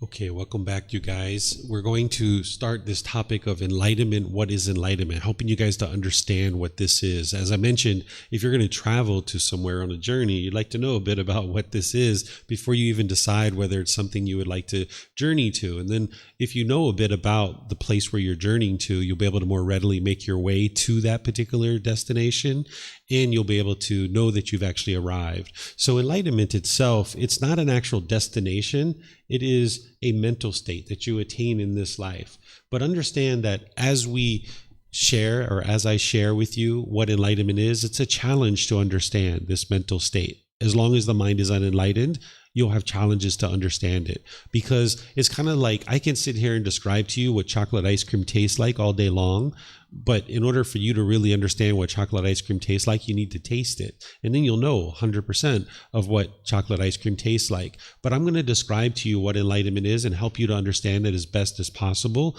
Okay, welcome back, you guys. We're going to start this topic of enlightenment. What is enlightenment? Helping you guys to understand what this is. As I mentioned, if you're going to travel to somewhere on a journey, you'd like to know a bit about what this is before you even decide whether it's something you would like to journey to. And then if you know a bit about the place where you're journeying to, you'll be able to more readily make your way to that particular destination, and you'll be able to know that you've actually arrived. So enlightenment itself, it's not an actual destination. It is a mental state that you attain in this life. But understand that as we share, or as I share with you what enlightenment is, it's a challenge to understand this mental state. As long as the mind is unenlightened, you'll have challenges to understand it, because it's kind of like I can sit here and describe to you what chocolate ice cream tastes like all day long. But in order for you to really understand what chocolate ice cream tastes like, you need to taste it. And then you'll know 100% of what chocolate ice cream tastes like. But I'm going to describe to you what enlightenment is and help you to understand it as best as possible.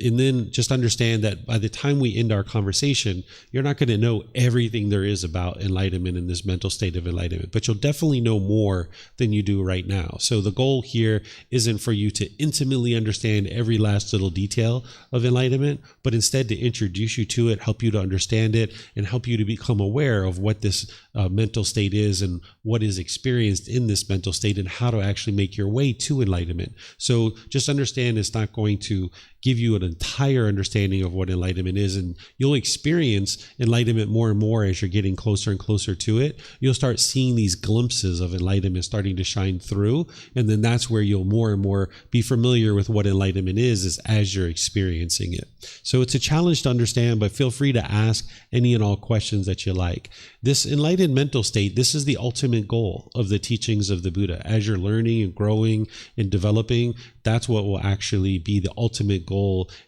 And then just understand that by the time we end our conversation, you're not going to know everything there is about enlightenment in this mental state of enlightenment, but you'll definitely know more than you do right now. So the goal here isn't for you to intimately understand every last little detail of enlightenment, but instead to introduce you to it, help you to understand it, and help you to become aware of what this mental state is and what is experienced in this mental state and how to actually make your way to enlightenment. So just understand it's not going to give you an entire understanding of what enlightenment is, and you'll experience enlightenment more and more as you're getting closer and closer to it. You'll start seeing these glimpses of enlightenment starting to shine through, and then that's where you'll more and more be familiar with what enlightenment is as you're experiencing it. So it's a challenge to understand, but feel free to ask any and all questions that you like. This enlightened mental state, this is the ultimate goal of the teachings of the Buddha. As you're learning and growing and developing, that's what will actually be the ultimate goal,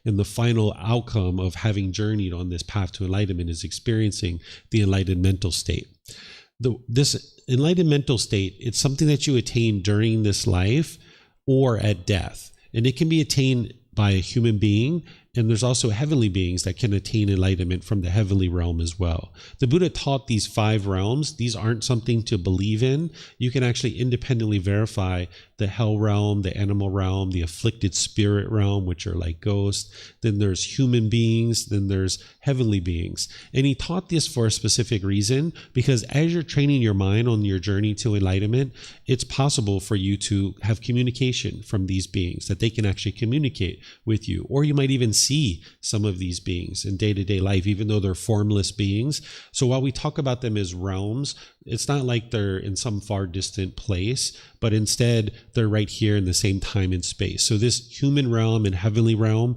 and the final outcome of having journeyed on this path to enlightenment is experiencing the enlightened mental state. This enlightened mental state, it's something that you attain during this life or at death. And it can be attained by a human being, and there's also heavenly beings that can attain enlightenment from the heavenly realm as well. The Buddha taught these 5 realms. These aren't something to believe in. You can actually independently verify the hell realm, the animal realm, the afflicted spirit realm, which are like ghosts. Then there's human beings. Then there's heavenly beings. And he taught this for a specific reason, because as you're training your mind on your journey to enlightenment, it's possible for you to have communication from these beings, that they can actually communicate with you. Or you might even see some of these beings in day-to-day life, even though they're formless beings. So while we talk about them as realms, it's not like they're in some far distant place, but instead they're right here in the same time and space. So this human realm and heavenly realm,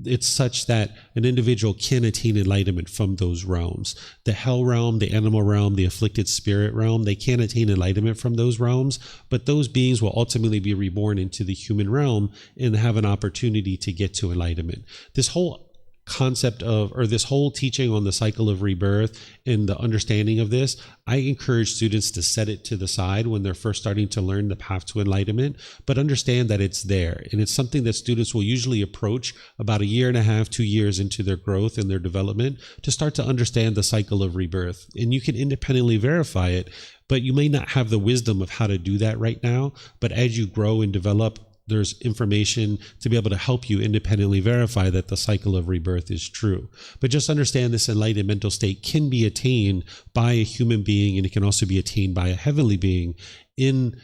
it's such that an individual can attain enlightenment from those realms. The hell realm, the animal realm, the afflicted spirit realm, they can attain enlightenment from those realms, but those beings will ultimately be reborn into the human realm and have an opportunity to get to enlightenment. This whole concept of, or this whole teaching on the cycle of rebirth and the understanding of this, I encourage students to set it to the side when they're first starting to learn the path to enlightenment, but understand that it's there. And it's something that students will usually approach about 1.5 years, 2 years into their growth and their development to start to understand the cycle of rebirth. And you can independently verify it, but you may not have the wisdom of how to do that right now. But as you grow and develop, there's information to be able to help you independently verify that the cycle of rebirth is true. But just understand this enlightened mental state can be attained by a human being, and it can also be attained by a heavenly being in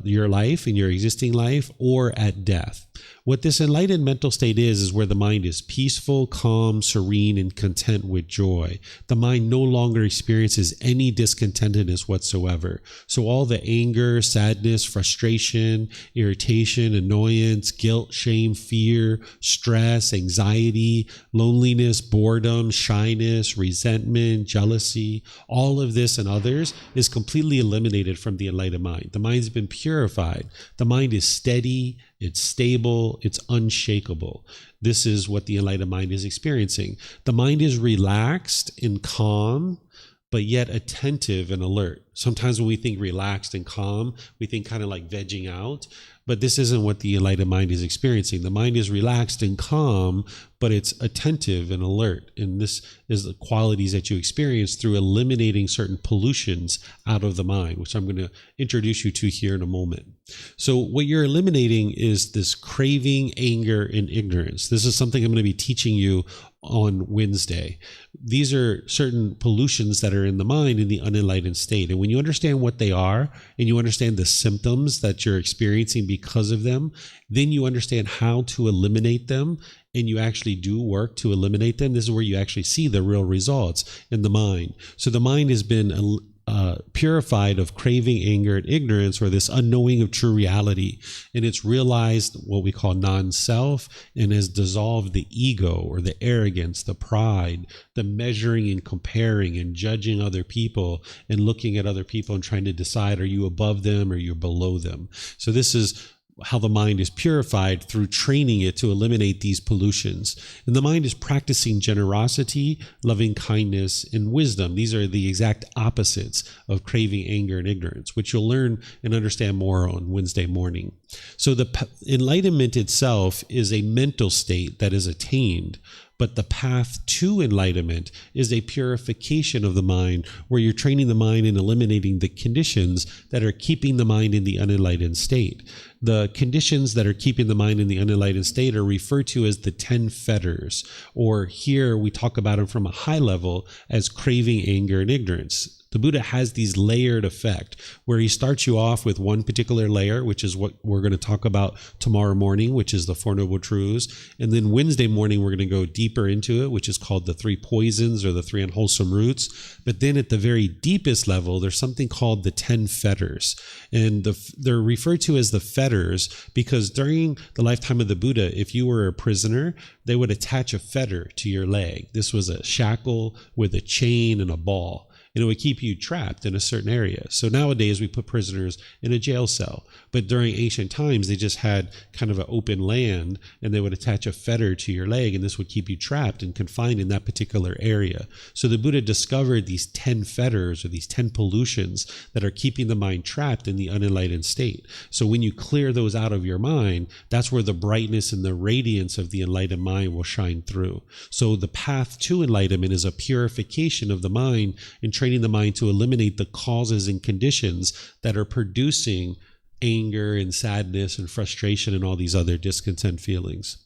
your life, in your existing life, or at death. What this enlightened mental state is where the mind is peaceful, calm, serene, and content with joy. The mind no longer experiences any discontentedness whatsoever. So all the anger, sadness, frustration, irritation, annoyance, guilt, shame, fear, stress, anxiety, loneliness, boredom, shyness, resentment, jealousy, all of this and others is completely eliminated from the enlightened mind. The mind's been purified. The mind is steady, it's stable, it's unshakable. This is what the enlightened mind is experiencing. The mind is relaxed and calm, but yet attentive and alert. Sometimes when we think relaxed and calm, we think kind of like vegging out, but this isn't what the enlightened mind is experiencing. The mind is relaxed and calm, but it's attentive and alert. And this is the qualities that you experience through eliminating certain pollutions out of the mind, which I'm going to introduce you to here in a moment. So what you're eliminating is this craving, anger, and ignorance. This is something I'm going to be teaching you on Wednesday. These are certain pollutions that are in the mind in the unenlightened state. And when you understand what they are and you understand the symptoms that you're experiencing because of them, then you understand how to eliminate them, and you actually do work to eliminate them. This is where you actually see the real results in the mind. So the mind has been purified of craving, anger, and ignorance, or this unknowing of true reality. And it's realized what we call non-self, and has dissolved the ego or the arrogance, the pride, the measuring and comparing and judging other people and looking at other people and trying to decide, are you above them or you're below them? So this is how the mind is purified through training it to eliminate these pollutions. And the mind is practicing generosity, loving kindness, and wisdom. These are the exact opposites of craving, anger, and ignorance, which you'll learn and understand more on Wednesday morning. So the enlightenment itself is a mental state that is attained, but the path to enlightenment is a purification of the mind, where you're training the mind and eliminating the conditions that are keeping the mind in the unenlightened state. The conditions that are keeping the mind in the unenlightened state are referred to as the 10 fetters, or here we talk about them from a high level as craving, anger, and ignorance. The Buddha has these layered effect where he starts you off with one particular layer, which is what we're going to talk about tomorrow morning, which is the Four Noble Truths. And then Wednesday morning, we're going to go deeper into it, which is called the 3 poisons or the 3 unwholesome roots. But then at the very deepest level, there's something called the 10 fetters. And they're referred to as the fetters because during the lifetime of the Buddha, if you were a prisoner, they would attach a fetter to your leg. This was a shackle with a chain and a ball. And it would keep you trapped in a certain area. So nowadays we put prisoners in a jail cell. But during ancient times, they just had kind of an open land, and they would attach a fetter to your leg, and this would keep you trapped and confined in that particular area. So the Buddha discovered these 10 fetters, or these 10 pollutions that are keeping the mind trapped in the unenlightened state. So when you clear those out of your mind, that's where the brightness and the radiance of the enlightened mind will shine through. So the path to enlightenment is a purification of the mind and training the mind to eliminate the causes and conditions that are producing anger and sadness and frustration and all these other discontent feelings.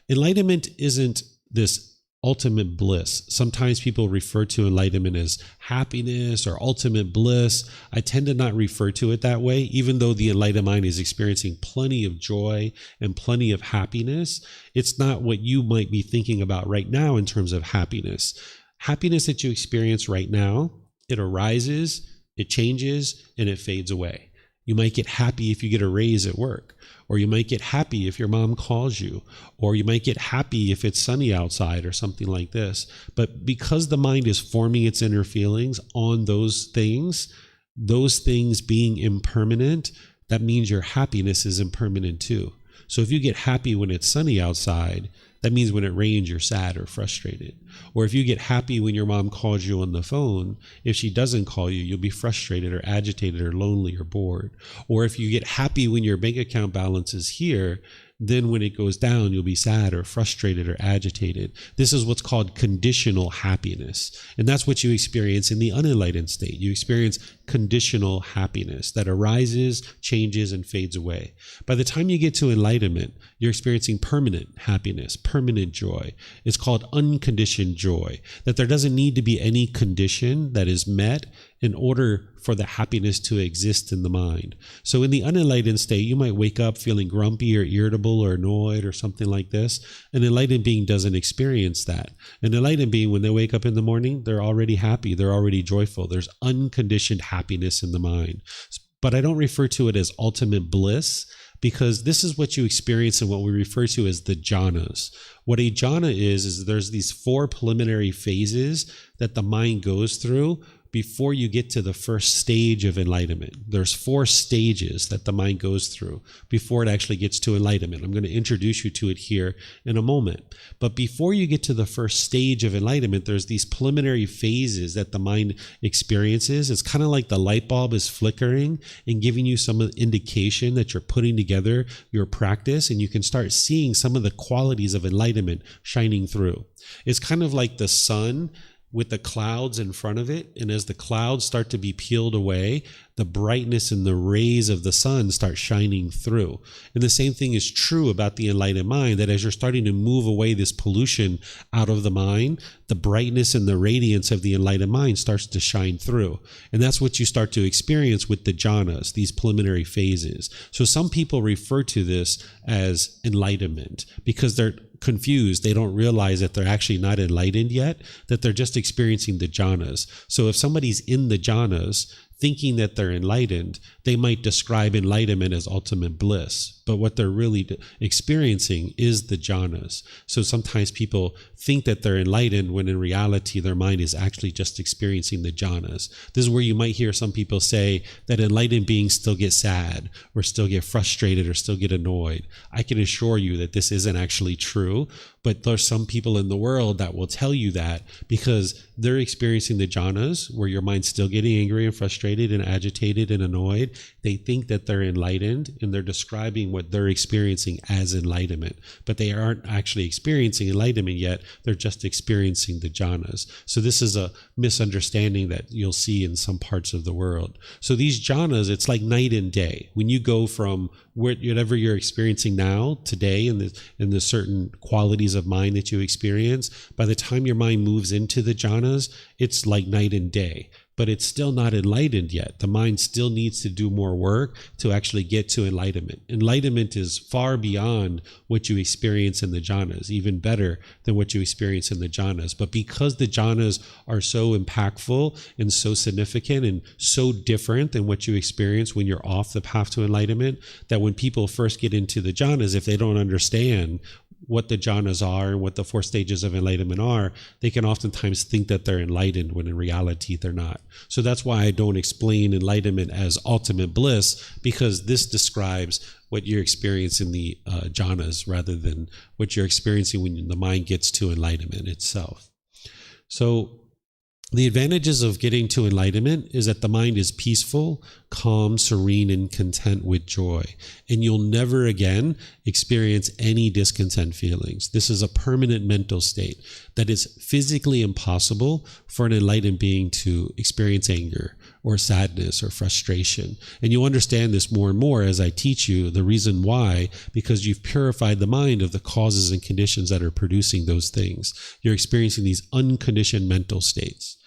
Enlightenment isn't this ultimate bliss. Sometimes people refer to enlightenment as happiness or ultimate bliss. I tend to not refer to it that way, even though the enlightened mind is experiencing plenty of joy and plenty of happiness. It's not what you might be thinking about right now in terms of happiness. Happiness that you experience right now, it arises, it changes, and it fades away. You might get happy if you get a raise at work, or you might get happy if your mom calls you, or you might get happy if it's sunny outside or something like this. But because the mind is forming its inner feelings on those things being impermanent, that means your happiness is impermanent too. So if you get happy when it's sunny outside, that means when it rains, you're sad or frustrated. Or if you get happy when your mom calls you on the phone, if she doesn't call you, you'll be frustrated or agitated or lonely or bored. Or if you get happy when your bank account balance is here, then when it goes down, you'll be sad or frustrated or agitated. This is what's called conditional happiness. And that's what you experience in the unenlightened state. You experience conditional happiness that arises, changes, and fades away. By the time you get to enlightenment, you're experiencing permanent happiness, permanent joy. It's called unconditioned joy, that there doesn't need to be any condition that is met in order for the happiness to exist in the mind. So in the unenlightened state, you might wake up feeling grumpy or irritable or annoyed or something like this. An enlightened being doesn't experience that. An enlightened being, when they wake up in the morning, they're already happy. They're already joyful. There's unconditioned happiness in the mind. But I don't refer to it as ultimate bliss, because this is what you experience in what we refer to as the jhanas. What a jhana is there's these 4 preliminary phases that the mind goes through before you get to the first stage of enlightenment. There's 4 stages that the mind goes through before it actually gets to enlightenment. I'm going to introduce you to it here in a moment. But before you get to the first stage of enlightenment, there's these preliminary phases that the mind experiences. It's kind of like the light bulb is flickering and giving you some indication that you're putting together your practice, and you can start seeing some of the qualities of enlightenment shining through. It's kind of like the sun with the clouds in front of it, and as the clouds start to be peeled away, the brightness and the rays of the sun start shining through. And the same thing is true about the enlightened mind, that as you're starting to move away this pollution out of the mind, the brightness and the radiance of the enlightened mind starts to shine through. And that's what you start to experience with the jhanas, these preliminary phases. So some people refer to this as enlightenment because they're confused. They don't realize that they're actually not enlightened yet, that they're just experiencing the jhanas. So if somebody's in the jhanas thinking that they're enlightened, they might describe enlightenment as ultimate bliss. But what they're really experiencing is the jhanas. So sometimes people think that they're enlightened when in reality their mind is actually just experiencing the jhanas. This is where you might hear some people say that enlightened beings still get sad or still get frustrated or still get annoyed. I can assure you that this isn't actually true, but there's some people in the world that will tell you that because they're experiencing the jhanas where your mind's still getting angry and frustrated and agitated and annoyed. They think that they're enlightened and they're describing what they're experiencing as enlightenment, but they aren't actually experiencing enlightenment yet. They're just experiencing the jhanas. So this is a misunderstanding that you'll see in some parts of the world. So these jhanas, it's like night and day. When you go from whatever you're experiencing now, today, and the certain qualities of mind that you experience, by the time your mind moves into the jhanas, it's like night and day. But it's still not enlightened yet. The mind still needs to do more work to actually get to enlightenment. Enlightenment is far beyond what you experience in the jhanas, even better than what you experience in the jhanas. But because the jhanas are so impactful and so significant and so different than what you experience when you're off the path to enlightenment, that when people first get into the jhanas, if they don't understand what the jhanas are and what the 4 stages of enlightenment are, they can oftentimes think that they're enlightened when in reality they're not. So that's why I don't explain enlightenment as ultimate bliss, because this describes what you're experiencing in the jhanas rather than what you're experiencing when the mind gets to enlightenment itself. So the advantages of getting to enlightenment is that the mind is peaceful, calm, serene, and content with joy. And you'll never again experience any discontent feelings. This is a permanent mental state that is physically impossible for an enlightened being to experience anger or sadness or frustration. And you'll understand this more and more as I teach you the reason why, because you've purified the mind of the causes and conditions that are producing those things. You're experiencing these unconditioned mental states.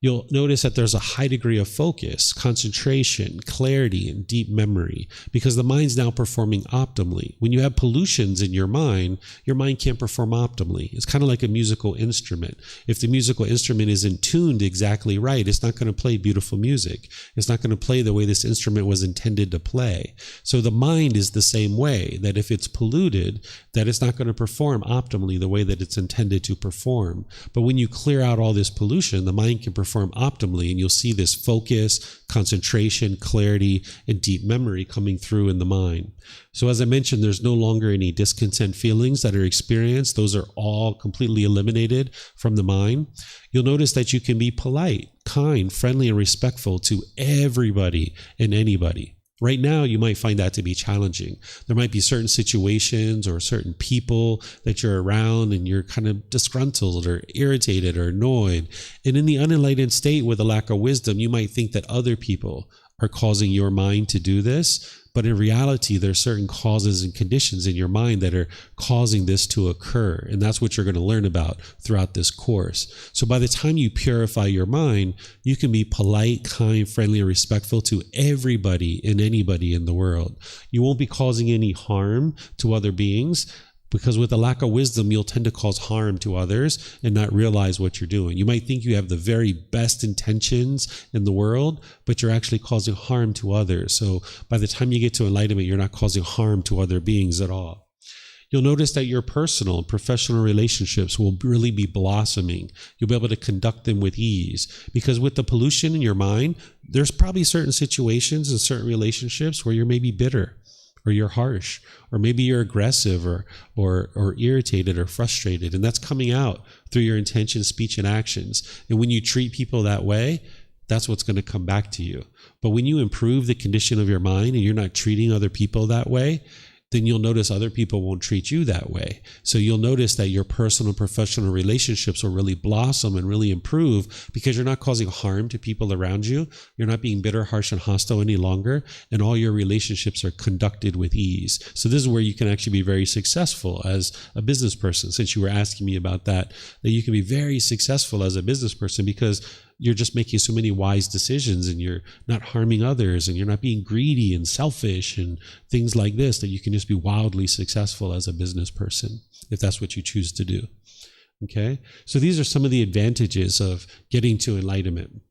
You'll notice that there's a high degree of focus, concentration, clarity, and deep memory, because the mind's now performing optimally. When you have pollutions in your mind can't perform optimally. It's kind of like a musical instrument. If the musical instrument isn't tuned exactly right, it's not going to play beautiful music. It's not going to play the way this instrument was intended to play. So the mind is the same way, that if it's polluted, that it's not going to perform optimally the way that it's intended to perform. But when you clear out all this pollution, the mind can perform optimally, and you'll see this focus, concentration, clarity, and deep memory coming through in the mind. So as I mentioned, there's no longer any discontent feelings that are experienced. Those are all completely eliminated from the mind. You'll notice that you can be polite, kind, friendly, and respectful to everybody and anybody. Right now, you might find that to be challenging. There might be certain situations or certain people that you're around and you're kind of disgruntled or irritated or annoyed. And in the unenlightened state with a lack of wisdom, you might think that other people are causing your mind to do this. But in reality, there are certain causes and conditions in your mind that are causing this to occur. And that's what you're going to learn about throughout this course. So by the time you purify your mind, you can be polite, kind, friendly, and respectful to everybody and anybody in the world. You won't be causing any harm to other beings, because with a lack of wisdom, you'll tend to cause harm to others and not realize what you're doing. You might think you have the very best intentions in the world, but you're actually causing harm to others. So by the time you get to enlightenment, you're not causing harm to other beings at all. You'll notice that your personal and professional relationships will really be blossoming. You'll be able to conduct them with ease, because with the pollution in your mind, there's probably certain situations and certain relationships where you're maybe bitter, or you're harsh, or maybe you're aggressive, or irritated or frustrated. And that's coming out through your intention, speech, and actions. And when you treat people that way, that's what's going to come back to you. But when you improve the condition of your mind and you're not treating other people that way, then you'll notice other people won't treat you that way. So you'll notice that your personal and professional relationships will really blossom and really improve, because you're not causing harm to people around you. You're not being bitter, harsh, and hostile any longer. And all your relationships are conducted with ease. So this is where you can actually be very successful as a business person. Since you were asking me about that you can be very successful as a business person, because you're just making so many wise decisions, and you're not harming others, and you're not being greedy and selfish and things like this, that you can just be wildly successful as a business person, if that's what you choose to do. Okay? So these are some of the advantages of getting to enlightenment.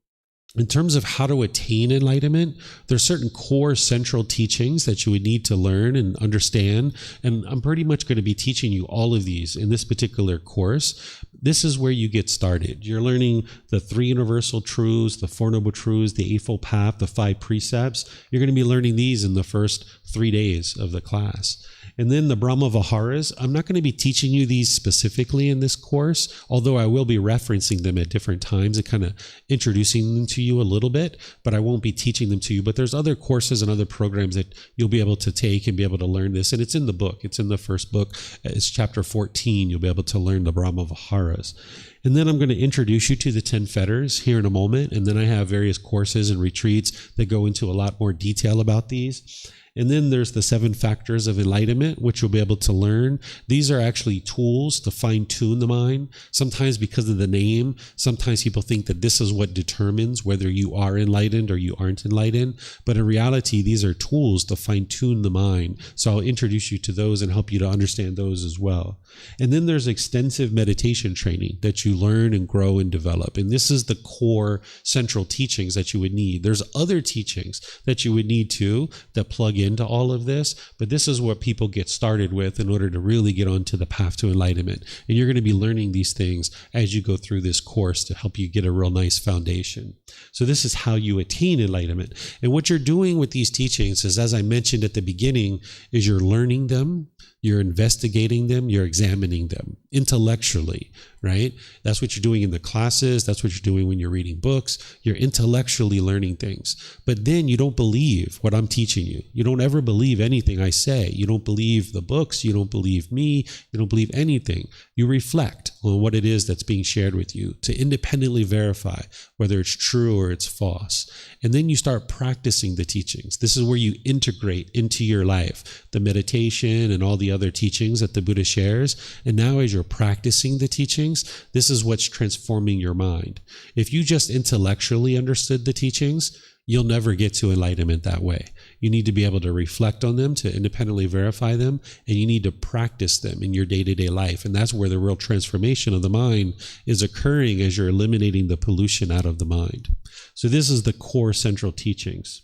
In terms of how to attain enlightenment, there's certain core central teachings that you would need to learn and understand. And I'm pretty much going to be teaching you all of these in this particular course. This is where you get started. You're learning the 3 universal truths, the 4 noble truths, the Eightfold Path, the 5 precepts. You're going to be learning these in the first 3 days of the class. And then the Brahma Viharas, I'm not going to be teaching you these specifically in this course, although I will be referencing them at different times and kind of introducing them to you a little bit, but I won't be teaching them to you. But there's other courses and other programs that you'll be able to take and be able to learn this. And it's in the book. It's in the first book. It's chapter 14. You'll be able to learn the Brahma Viharas. And then I'm going to introduce you to the 10 fetters here in a moment. And then I have various courses and retreats that go into a lot more detail about these. And then there's the 7 factors of enlightenment, which you'll be able to learn. These are actually tools to fine-tune the mind. Sometimes because of the name, sometimes people think that this is what determines whether you are enlightened or you aren't enlightened. But in reality, these are tools to fine-tune the mind. So I'll introduce you to those and help you to understand those as well. And then there's extensive meditation training that you learn and grow and develop. And this is the core central teachings that you would need. There's other teachings that you would need too that plug into all of this, but this is what people get started with in order to really get onto the path to enlightenment. And you're going to be learning these things as you go through this course to help you get a real nice foundation. So this is how you attain enlightenment. And what you're doing with these teachings is, as I mentioned at the beginning, is you're learning them, you're investigating them, you're examining them intellectually, right? That's what you're doing in the classes. That's what you're doing when you're reading books. You're intellectually learning things. But then you don't believe what I'm teaching you. You don't ever believe anything I say. You don't believe the books. You don't believe me. You don't believe anything. You reflect on what it is that's being shared with you to independently verify whether it's true or it's false. And then you start practicing the teachings. This is where you integrate into your life the meditation and all the other teachings that the Buddha shares. And now as you're practicing the teachings, this is what's transforming your mind. If you just intellectually understood the teachings, you'll never get to enlightenment that way. You need to be able to reflect on them, to independently verify them, and you need to practice them in your day-to-day life. And that's where the real transformation of the mind is occurring as you're eliminating the pollution out of the mind. So this is the core central teachings.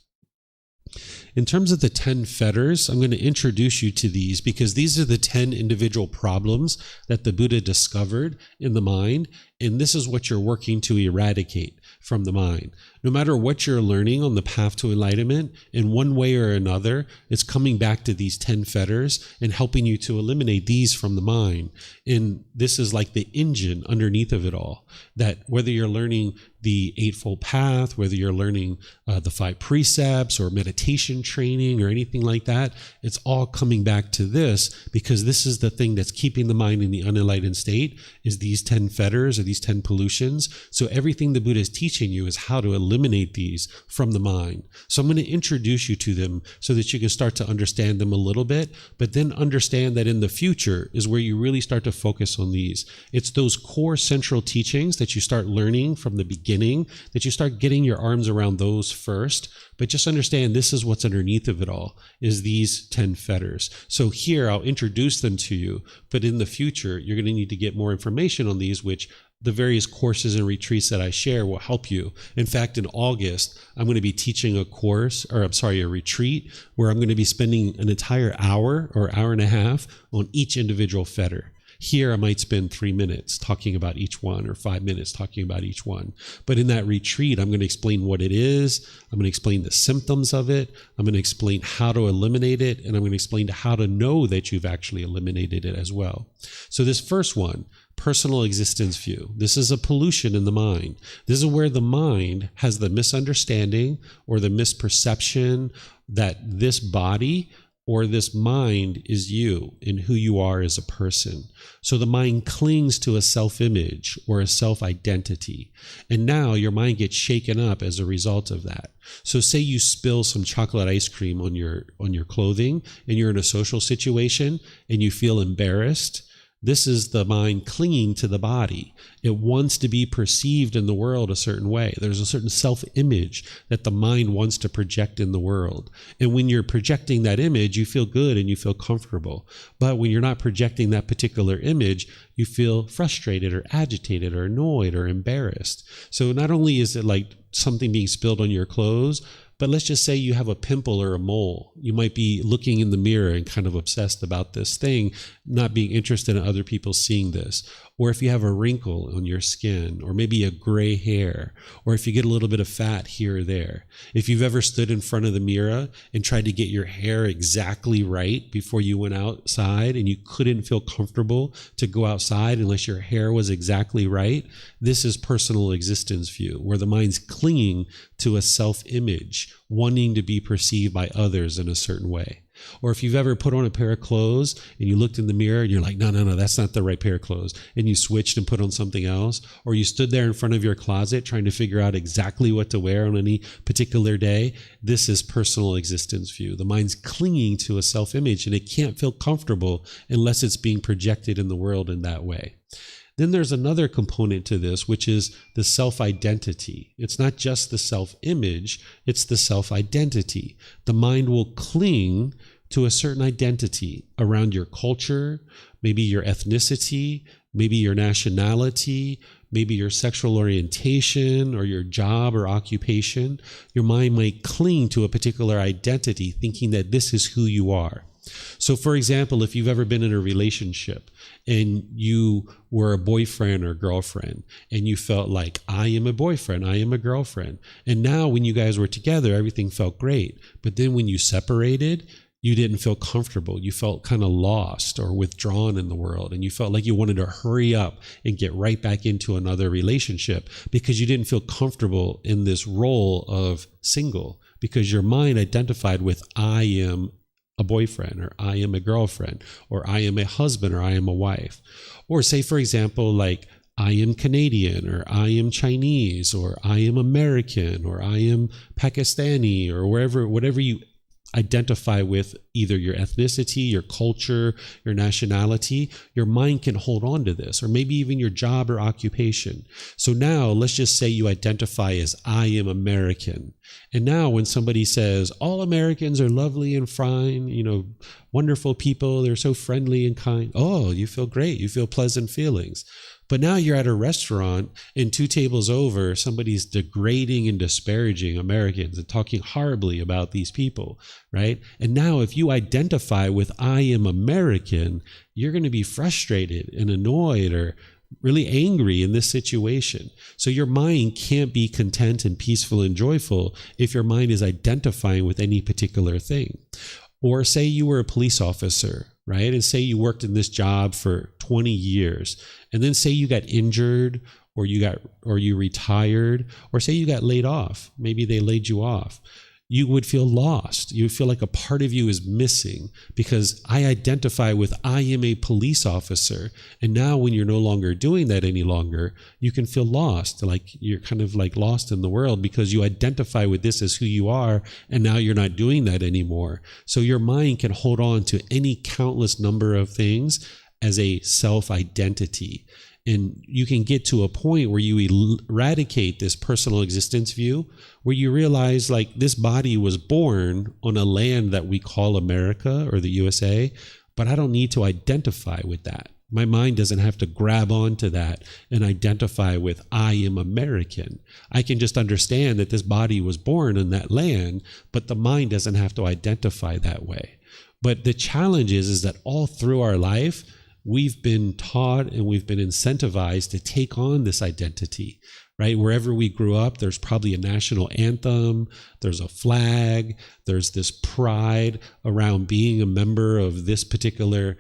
In terms of the 10 fetters, I'm going to introduce you to these because these are the 10 individual problems that the Buddha discovered in the mind, and this is what you're working to eradicate from the mind. No matter what you're learning on the path to enlightenment, in one way or another, it's coming back to these 10 fetters and helping you to eliminate these from the mind. And this is like the engine underneath of it all, that whether you're learning the Eightfold Path, whether you're learning the 5 precepts or meditation training or anything like that, it's all coming back to this, because this is the thing that's keeping the mind in the unenlightened state, is these 10 fetters or these 10 pollutions. So everything the Buddha is teaching you is how to eliminate these from the mind. So I'm going to introduce you to them so that you can start to understand them a little bit, but then understand that in the future is where you really start to focus on these. It's those core central teachings that you start learning from the beginning, that you start getting your arms around those first. But just understand this is what's underneath of it all, is these 10 fetters. So here I'll introduce them to you, but in the future you're going to need to get more information on these, which the various courses and retreats that I share will help you. In fact, in August, I'm going to be teaching a retreat where I'm going to be spending an entire hour or hour and a half on each individual fetter. Here, I might spend 3 minutes talking about each one or 5 minutes talking about each one. But in that retreat, I'm going to explain what it is. I'm going to explain the symptoms of it. I'm going to explain how to eliminate it. And I'm going to explain how to know that you've actually eliminated it as well. So this first one, personal existence view. This is a pollution in the mind. This is where the mind has the misunderstanding or the misperception that this body or this mind is you and who you are as a person. So the mind clings to a self-image or a self-identity. And now your mind gets shaken up as a result of that. So say you spill some chocolate ice cream on your clothing and you're in a social situation and you feel embarrassed. This is the mind clinging to the body. It wants to be perceived in the world a certain way. There's a certain self-image that the mind wants to project in the world. And when you're projecting that image, you feel good and you feel comfortable. But when you're not projecting that particular image, you feel frustrated or agitated or annoyed or embarrassed. So not only is it like something being spilled on your clothes, but let's just say you have a pimple or a mole. You might be looking in the mirror and kind of obsessed about this thing, not being interested in other people seeing this. Or if you have a wrinkle on your skin, or maybe a gray hair, or if you get a little bit of fat here or there. If you've ever stood in front of the mirror and tried to get your hair exactly right before you went outside and you couldn't feel comfortable to go outside unless your hair was exactly right, this is personal existence view, where the mind's clinging to a self-image, wanting to be perceived by others in a certain way. Or if you've ever put on a pair of clothes and you looked in the mirror and you're like, no, that's not the right pair of clothes, and you switched and put on something else, or you stood there in front of your closet trying to figure out exactly what to wear on any particular day, this is personal existence view. The mind's clinging to a self-image and it can't feel comfortable unless it's being projected in the world in that way. Then there's another component to this, which is the self-identity. It's not just the self-image, it's the self-identity. The mind will cling to a certain identity around your culture, maybe your ethnicity, maybe your nationality, maybe your sexual orientation or your job or occupation. Your mind might cling to a particular identity, thinking that this is who you are. So, for example, if you've ever been in a relationship and you were a boyfriend or girlfriend and you felt like, I am a boyfriend, I am a girlfriend. And now when you guys were together, everything felt great. But then when you separated, you didn't feel comfortable. You felt kind of lost or withdrawn in the world. And you felt like you wanted to hurry up and get right back into another relationship because you didn't feel comfortable in this role of single, because your mind identified with I am a boyfriend, or I am a girlfriend, or I am a husband, or I am a wife. Or say, for example, like I am Canadian, or I am Chinese, or I am American, or I am Pakistani, or whatever you identify with, either your ethnicity, your culture, your nationality, your mind can hold on to this, or maybe even your job or occupation. So now let's just say you identify as I am American. And now when somebody says, all Americans are lovely and fine, wonderful people, they're so friendly and kind. Oh, you feel great. You feel pleasant feelings. But now you're at a restaurant and 2 tables over, somebody's degrading and disparaging Americans and talking horribly about these people, right? And now if you identify with I am American, you're going to be frustrated and annoyed or really angry in this situation. So your mind can't be content and peaceful and joyful if your mind is identifying with any particular thing. Or say you were a police officer, right? And say you worked in this job for 20 years, and then say you got injured or you retired, or say you got laid off. Maybe they laid you off. You would feel lost. You would feel like a part of you is missing because I identify with I am a police officer. And now when you're no longer doing that any longer, you can feel lost. Like you're kind of like lost in the world because you identify with this as who you are. And now you're not doing that anymore. So your mind can hold on to any countless number of things as a self-identity. And you can get to a point where you eradicate this personal existence view, where you realize like this body was born on a land that we call America or the USA, but I don't need to identify with that. My mind doesn't have to grab onto that and identify with, I am American. I can just understand that this body was born in that land, but the mind doesn't have to identify that way. But the challenge is that all through our life, we've been taught and we've been incentivized to take on this identity, right? Wherever we grew up, there's probably a national anthem, there's a flag, there's this pride around being a member of this particular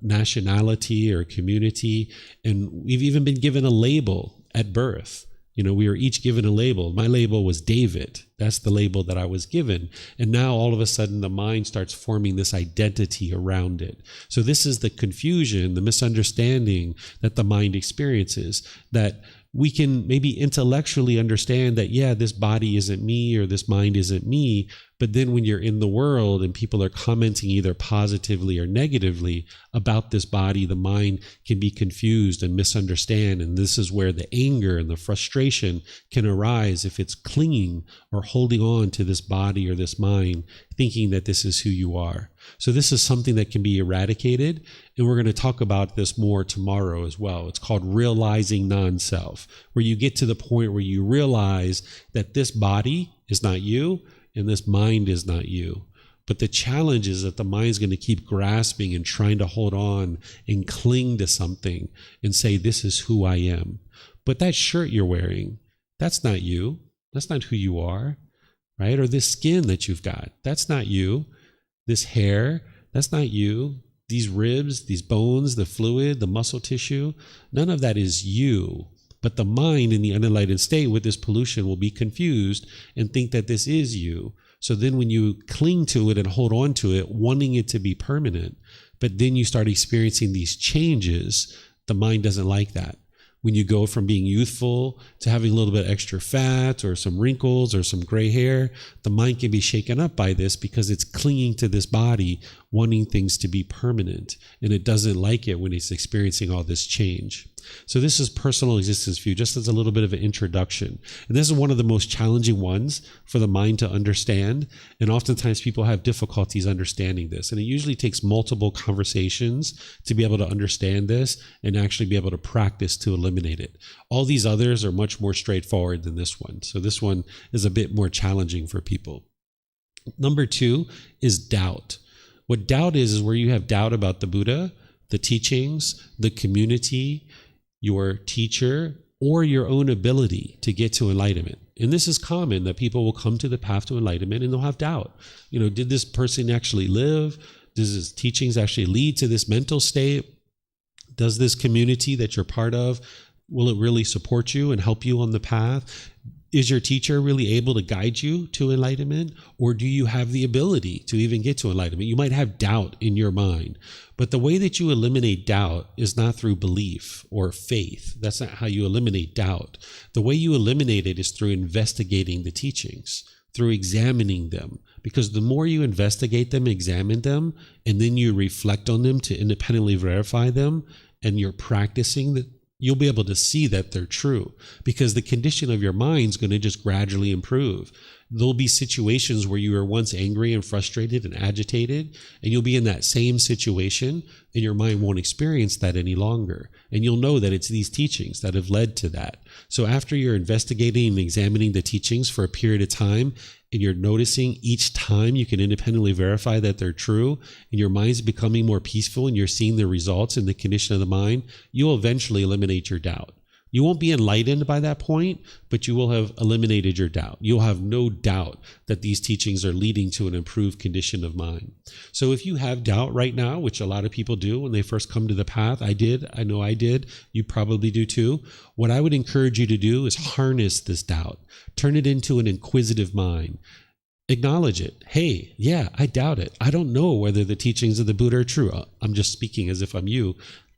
nationality or community. And we've even been given a label at birth. We were each given a label. My label was David. That's the label that I was given. And now all of a sudden the mind starts forming this identity around it. So this is the confusion, the misunderstanding that the mind experiences, that we can maybe intellectually understand that, yeah, this body isn't me or this mind isn't me. But then when you're in the world and people are commenting either positively or negatively about this body, the mind can be confused and misunderstand. And this is where the anger and the frustration can arise if it's clinging or holding on to this body or this mind, thinking that this is who you are. So this is something that can be eradicated. And we're going to talk about this more tomorrow as well. It's called realizing non-self, where you get to the point where you realize that this body is not you and this mind is not you. But the challenge is that the mind's going to keep grasping and trying to hold on and cling to something and say, this is who I am. But that shirt you're wearing, that's not you. That's not who you are, right? Or this skin that you've got, that's not you. This hair, that's not you. These ribs, these bones, the fluid, the muscle tissue, none of that is you. But the mind in the unenlightened state with this pollution will be confused and think that this is you. So then when you cling to it and hold on to it, wanting it to be permanent, but then you start experiencing these changes, the mind doesn't like that. When you go from being youthful to having a little bit extra fat or some wrinkles or some gray hair, the mind can be shaken up by this because it's clinging to this body, wanting things to be permanent. And it doesn't like it when it's experiencing all this change. So this is personal existence view, just as a little bit of an introduction. And this is one of the most challenging ones for the mind to understand. And oftentimes people have difficulties understanding this. And it usually takes multiple conversations to be able to understand this and actually be able to practice to eliminate it. All these others are much more straightforward than this one. So this one is a bit more challenging for people. Number 2 is doubt. What doubt is where you have doubt about the Buddha, the teachings, the community, your teacher, or your own ability to get to enlightenment. And this is common, that people will come to the path to enlightenment and they'll have doubt. Did this person actually live? Does his teachings actually lead to this mental state? Does this community that you're part of, will it really support you and help you on the path? Is your teacher really able to guide you to enlightenment? Or do you have the ability to even get to enlightenment? You might have doubt in your mind. But the way that you eliminate doubt is not through belief or faith. That's not how you eliminate doubt. The way you eliminate it is through investigating the teachings, through examining them. Because the more you investigate them, examine them, and then you reflect on them to independently verify them, and you're practicing that, you'll be able to see that they're true, because the condition of your mind is going to just gradually improve. There'll be situations where you were once angry and frustrated and agitated, and you'll be in that same situation, and your mind won't experience that any longer. And you'll know that it's these teachings that have led to that. So after you're investigating and examining the teachings for a period of time, and you're noticing each time you can independently verify that they're true, and your mind's becoming more peaceful, and you're seeing the results in the condition of the mind, you'll eventually eliminate your doubt. You won't be enlightened by that point, but you will have eliminated your doubt. You'll have no doubt that these teachings are leading to an improved condition of mind. So if you have doubt right now, which a lot of people do when they first come to the path, I know I did, you probably do too. What I would encourage you to do is harness this doubt. Turn it into an inquisitive mind. Acknowledge it. Hey, yeah, I doubt it. I don't know whether the teachings of the Buddha are true. I'm just speaking as if I'm you.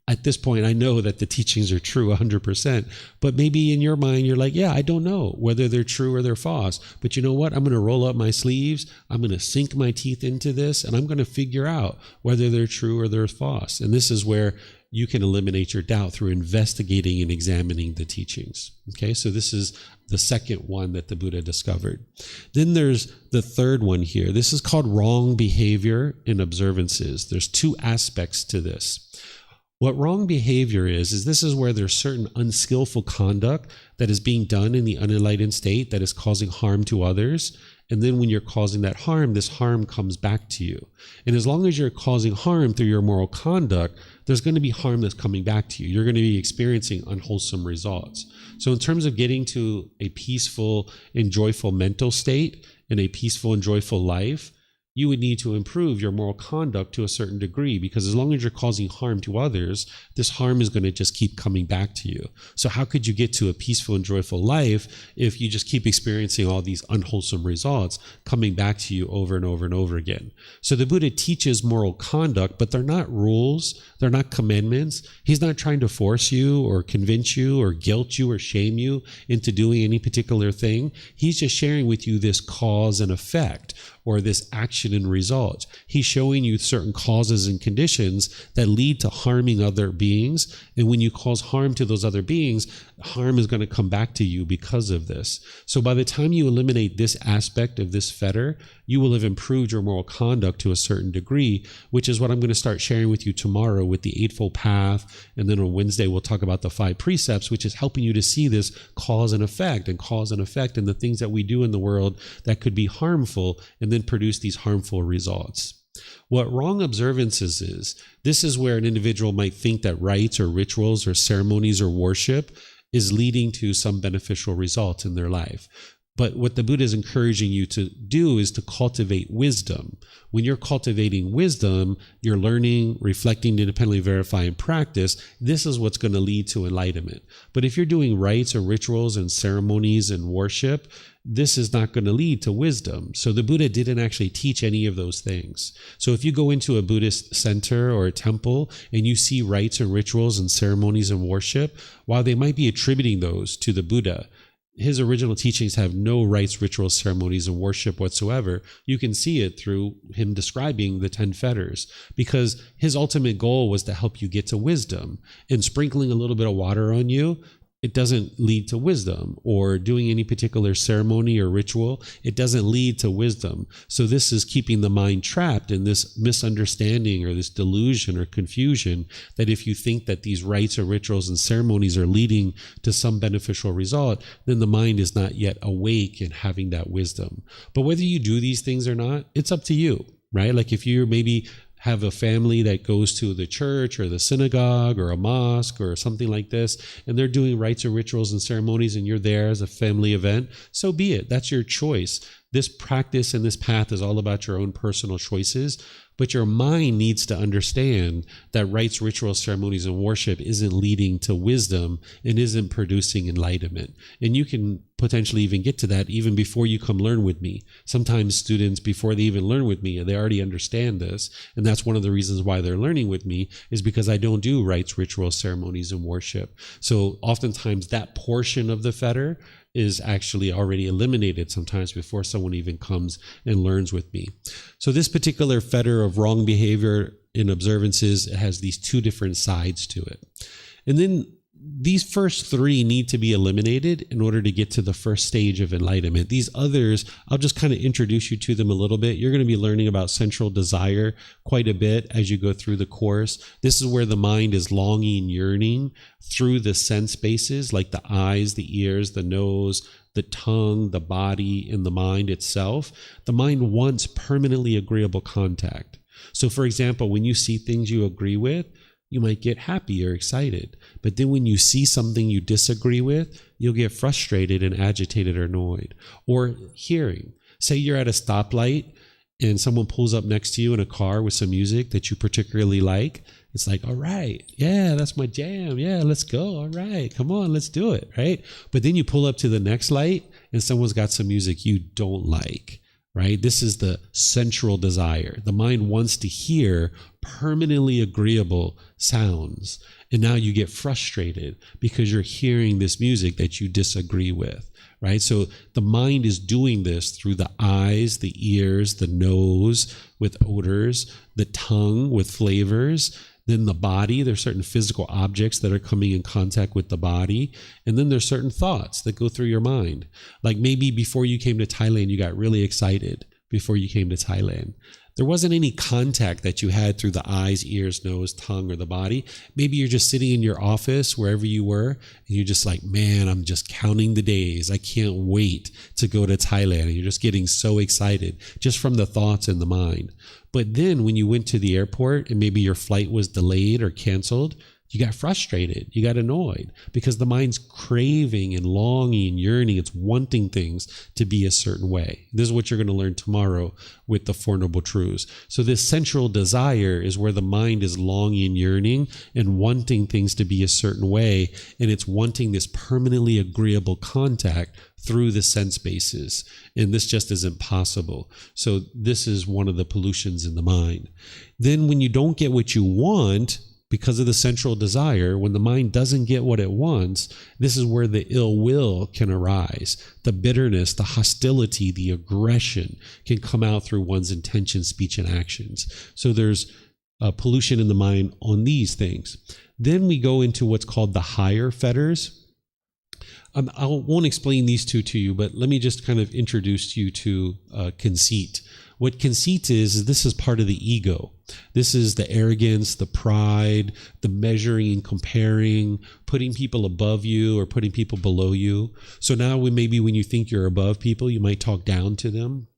At this point, I know that the teachings are true 100%, but maybe in your mind, you're like, yeah, I don't know whether they're true or they're false, but you know what? I'm going to roll up my sleeves. I'm going to sink my teeth into this, and I'm going to figure out whether they're true or they're false. And this is where you can eliminate your doubt through investigating and examining the teachings. Okay, so this is the second one that the Buddha discovered. Then there's the third one here. This is called wrong behavior and observances. There's 2 aspects to this. What wrong behavior is this is where there's certain unskillful conduct that is being done in the unenlightened state that is causing harm to others. And then when you're causing that harm, this harm comes back to you. And as long as you're causing harm through your moral conduct, there's going to be harm that's coming back to you. You're going to be experiencing unwholesome results. So in terms of getting to a peaceful and joyful mental state and a peaceful and joyful life, you would need to improve your moral conduct to a certain degree, because as long as you're causing harm to others, this harm is going to just keep coming back to you. So how could you get to a peaceful and joyful life if you just keep experiencing all these unwholesome results coming back to you over and over and over again? So the Buddha teaches moral conduct, but they're not rules. They're not commandments. He's not trying to force you or convince you or guilt you or shame you into doing any particular thing. He's just sharing with you this cause and effect, or this action and result. He's showing you certain causes and conditions that lead to harming other beings. And when you cause harm to those other beings, harm is going to come back to you because of this. So by the time you eliminate this aspect of this fetter, you will have improved your moral conduct to a certain degree, which is what I'm going to start sharing with you tomorrow with the Eightfold Path. And then on Wednesday, we'll talk about the 5 precepts, which is helping you to see this cause and effect and the things that we do in the world that could be harmful and then produce these harmful results. What wrong observances is, this is where an individual might think that rites or rituals or ceremonies or worship is leading to some beneficial results in their life. But what the Buddha is encouraging you to do is to cultivate wisdom. When you're cultivating wisdom, you're learning, reflecting, independently verifying practice. This is what's going to lead to enlightenment. But if you're doing rites or rituals and ceremonies and worship, this is not going to lead to wisdom. So the Buddha didn't actually teach any of those things. So if you go into a Buddhist center or a temple and you see rites and rituals and ceremonies and worship, while they might be attributing those to the Buddha, his original teachings have no rites, rituals, ceremonies, and worship whatsoever. You can see it through him describing the 10 fetters, because his ultimate goal was to help you get to wisdom. And sprinkling a little bit of water on you, it doesn't lead to wisdom, or doing any particular ceremony or ritual, it doesn't lead to wisdom. So this is keeping the mind trapped in this misunderstanding or this delusion or confusion that if you think that these rites or rituals and ceremonies are leading to some beneficial result, then the mind is not yet awake and having that wisdom. But whether you do these things or not, it's up to you, right? Like if you're maybe have a family that goes to the church or the synagogue or a mosque or something like this, and they're doing rites or rituals and ceremonies, and you're there as a family event, so be it. That's your choice. This practice and this path is all about your own personal choices, but your mind needs to understand that rites, rituals, ceremonies, and worship isn't leading to wisdom and isn't producing enlightenment. And you can potentially even get to that even before you come learn with me. Sometimes students, before they even learn with me, they already understand this. And that's one of the reasons why they're learning with me, is because I don't do rites, rituals, ceremonies, and worship. So oftentimes that portion of the fetter is actually already eliminated sometimes before someone even comes and learns with me. So this particular fetter of wrong behavior in observances has these 2 different sides to it. And then these first 3 need to be eliminated in order to get to the first stage of enlightenment. These others, I'll just kind of introduce you to them a little bit. You're going to be learning about sensual desire quite a bit as you go through the course. This is where the mind is longing, yearning through the sense bases, like the eyes, the ears, the nose, the tongue, the body, and the mind itself. The mind wants permanently agreeable contact. So for example, when you see things you agree with, you might get happy or excited. But then when you see something you disagree with, you'll get frustrated and agitated or annoyed. Or hearing. Say you're at a stoplight and someone pulls up next to you in a car with some music that you particularly like. It's like, all right, yeah, that's my jam. Yeah, let's go. All right, come on, let's do it, right? But then you pull up to the next light and someone's got some music you don't like. Right? This is the sensual desire. The mind wants to hear permanently agreeable sounds. And now you get frustrated because you're hearing this music that you disagree with. Right? So the mind is doing this through the eyes, the ears, the nose with odors, the tongue with flavors. Then the body, there's certain physical objects that are coming in contact with the body. And then there's certain thoughts that go through your mind. Like maybe before you came to Thailand, you got really excited before you came to Thailand. There wasn't any contact that you had through the eyes, ears, nose, tongue, or the body. Maybe you're just sitting in your office, wherever you were, and you're just like, man, I'm just counting the days. I can't wait to go to Thailand. And you're just getting so excited just from the thoughts in the mind. But then when you went to the airport and maybe your flight was delayed or canceled, you got frustrated, you got annoyed, because the mind's craving and longing, yearning, it's wanting things to be a certain way. This is what you're going to learn tomorrow with the Four Noble Truths. So this central desire is where the mind is longing, yearning, and wanting things to be a certain way, and it's wanting this permanently agreeable contact through the sense bases, and this just isn't possible. So this is one of the pollutions in the mind. Then when you don't get what you want, because of the central desire, when the mind doesn't get what it wants, this is where the ill will can arise. The bitterness, the hostility, the aggression can come out through one's intention, speech, and actions. So there's pollution in the mind on these things. Then we go into what's called the higher fetters. I won't explain these two to you, but let me just kind of introduce you to conceit. What conceit is this is part of the ego. This is the arrogance, the pride, the measuring and comparing, putting people above you or putting people below you. So now maybe when you think you're above people, you might talk down to them.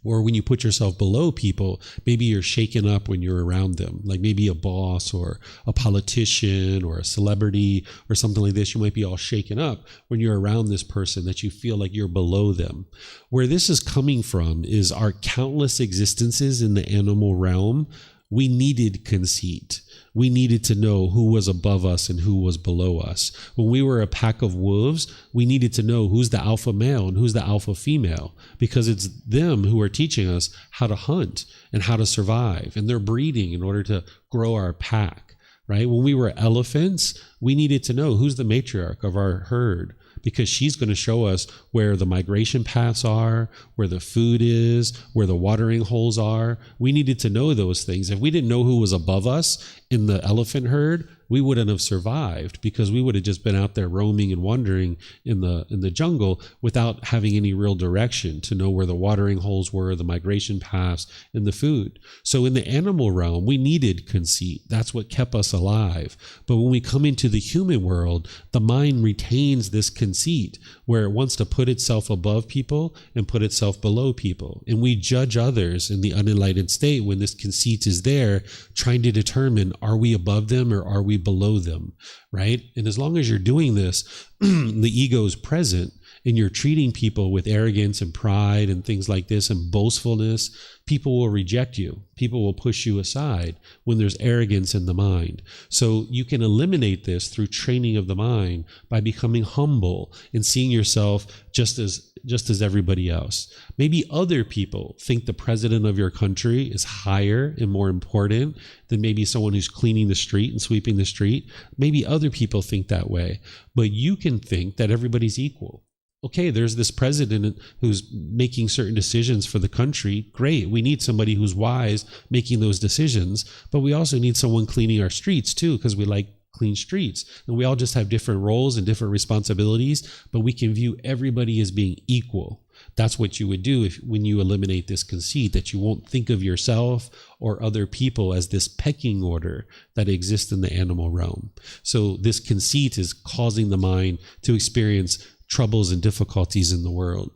Or when you put yourself below people, maybe you're shaken up when you're around them, like maybe a boss or a politician or a celebrity or something like this. You might be all shaken up when you're around this person that you feel like you're below them. Where this is coming from is our countless existences in the animal realm. We needed conceit. We needed to know who was above us and who was below us. When we were a pack of wolves, we needed to know who's the alpha male and who's the alpha female, because it's them who are teaching us how to hunt and how to survive. And they're breeding in order to grow our pack, right? When we were elephants, we needed to know who's the matriarch of our herd, because she's going to show us where the migration paths are, where the food is, where the watering holes are. We needed to know those things. If we didn't know who was above us in the elephant herd, we wouldn't have survived, because we would have just been out there roaming and wandering in the jungle without having any real direction to know where the watering holes were, the migration paths, and the food. So in the animal realm, we needed conceit. That's what kept us alive. But when we come into the human world, the mind retains this conceit where it wants to put itself above people and put itself below people. And we judge others in the unenlightened state when this conceit is there, trying to determine, are we above them or are we below them, right? And as long as you're doing this, the ego is present, and you're treating people with arrogance and pride and things like this and boastfulness, people will reject you. People will push you aside when there's arrogance in the mind. So you can eliminate this through training of the mind by becoming humble and seeing yourself just as everybody else. Maybe other people think the president of your country is higher and more important than maybe someone who's cleaning the street and sweeping the street. Maybe other people think that way, but you can think that everybody's equal. Okay, there's this president who's making certain decisions for the country. Great. We need somebody who's wise making those decisions, but we also need someone cleaning our streets too, because we like clean streets. And we all just have different roles and different responsibilities, but we can view everybody as being equal. That's what you would do when you eliminate this conceit, that you won't think of yourself or other people as this pecking order that exists in the animal realm. So this conceit is causing the mind to experience troubles and difficulties in the world.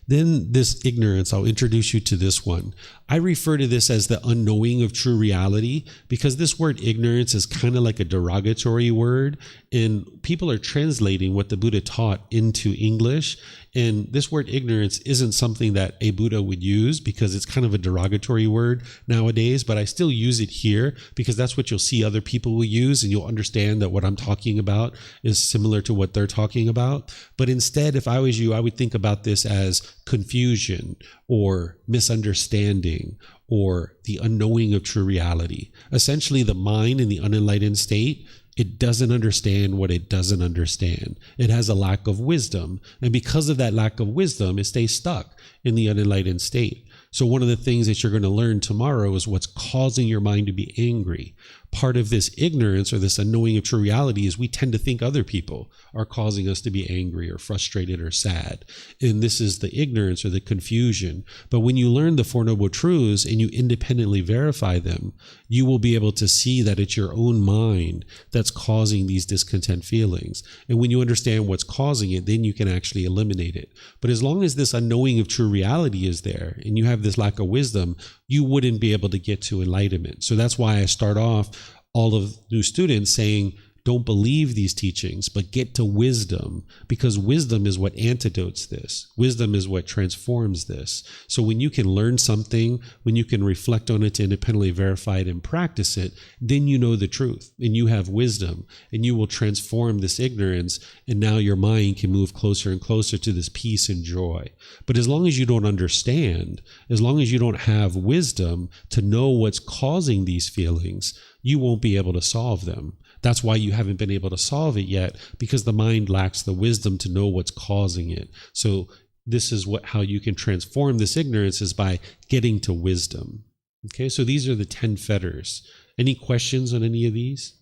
Then this ignorance, I'll introduce you to this one. I refer to this as the unknowing of true reality, because this word ignorance is kind of like a derogatory word, and people are translating what the Buddha taught into English. And this word ignorance isn't something that a Buddha would use, because it's kind of a derogatory word nowadays, but I still use it here because that's what you'll see other people will use, and you'll understand that what I'm talking about is similar to what they're talking about. But instead, if I was you, I would think about this as confusion or misunderstanding or the unknowing of true reality. Essentially, the mind in the unenlightened state, it doesn't understand what it doesn't understand. It has a lack of wisdom. And because of that lack of wisdom, it stays stuck in the unenlightened state. So one of the things that you're going to learn tomorrow is what's causing your mind to be angry. part of this ignorance or this unknowing of true reality is we tend to think other people are causing us to be angry or frustrated or sad. And this is the ignorance or the confusion. But when you learn the Four Noble Truths and you independently verify them, you will be able to see that it's your own mind that's causing these discontent feelings. And when you understand what's causing it, then you can actually eliminate it. But as long as this unknowing of true reality is there and you have this lack of wisdom, you wouldn't be able to get to enlightenment. So that's why I start off all of new students saying, don't believe these teachings, but get to wisdom, because wisdom is what antidotes this. Wisdom is what transforms this. So when you can learn something, when you can reflect on it to independently verify it and practice it, then you know the truth and you have wisdom and you will transform this ignorance. And now your mind can move closer and closer to this peace and joy. But as long as you don't understand, as long as you don't have wisdom to know what's causing these feelings, you won't be able to solve them. That's why you haven't been able to solve it yet, because the mind lacks the wisdom to know what's causing it. So this is how you can transform this ignorance, is by getting to wisdom. Okay, so these are the 10 fetters. Any questions on any of these?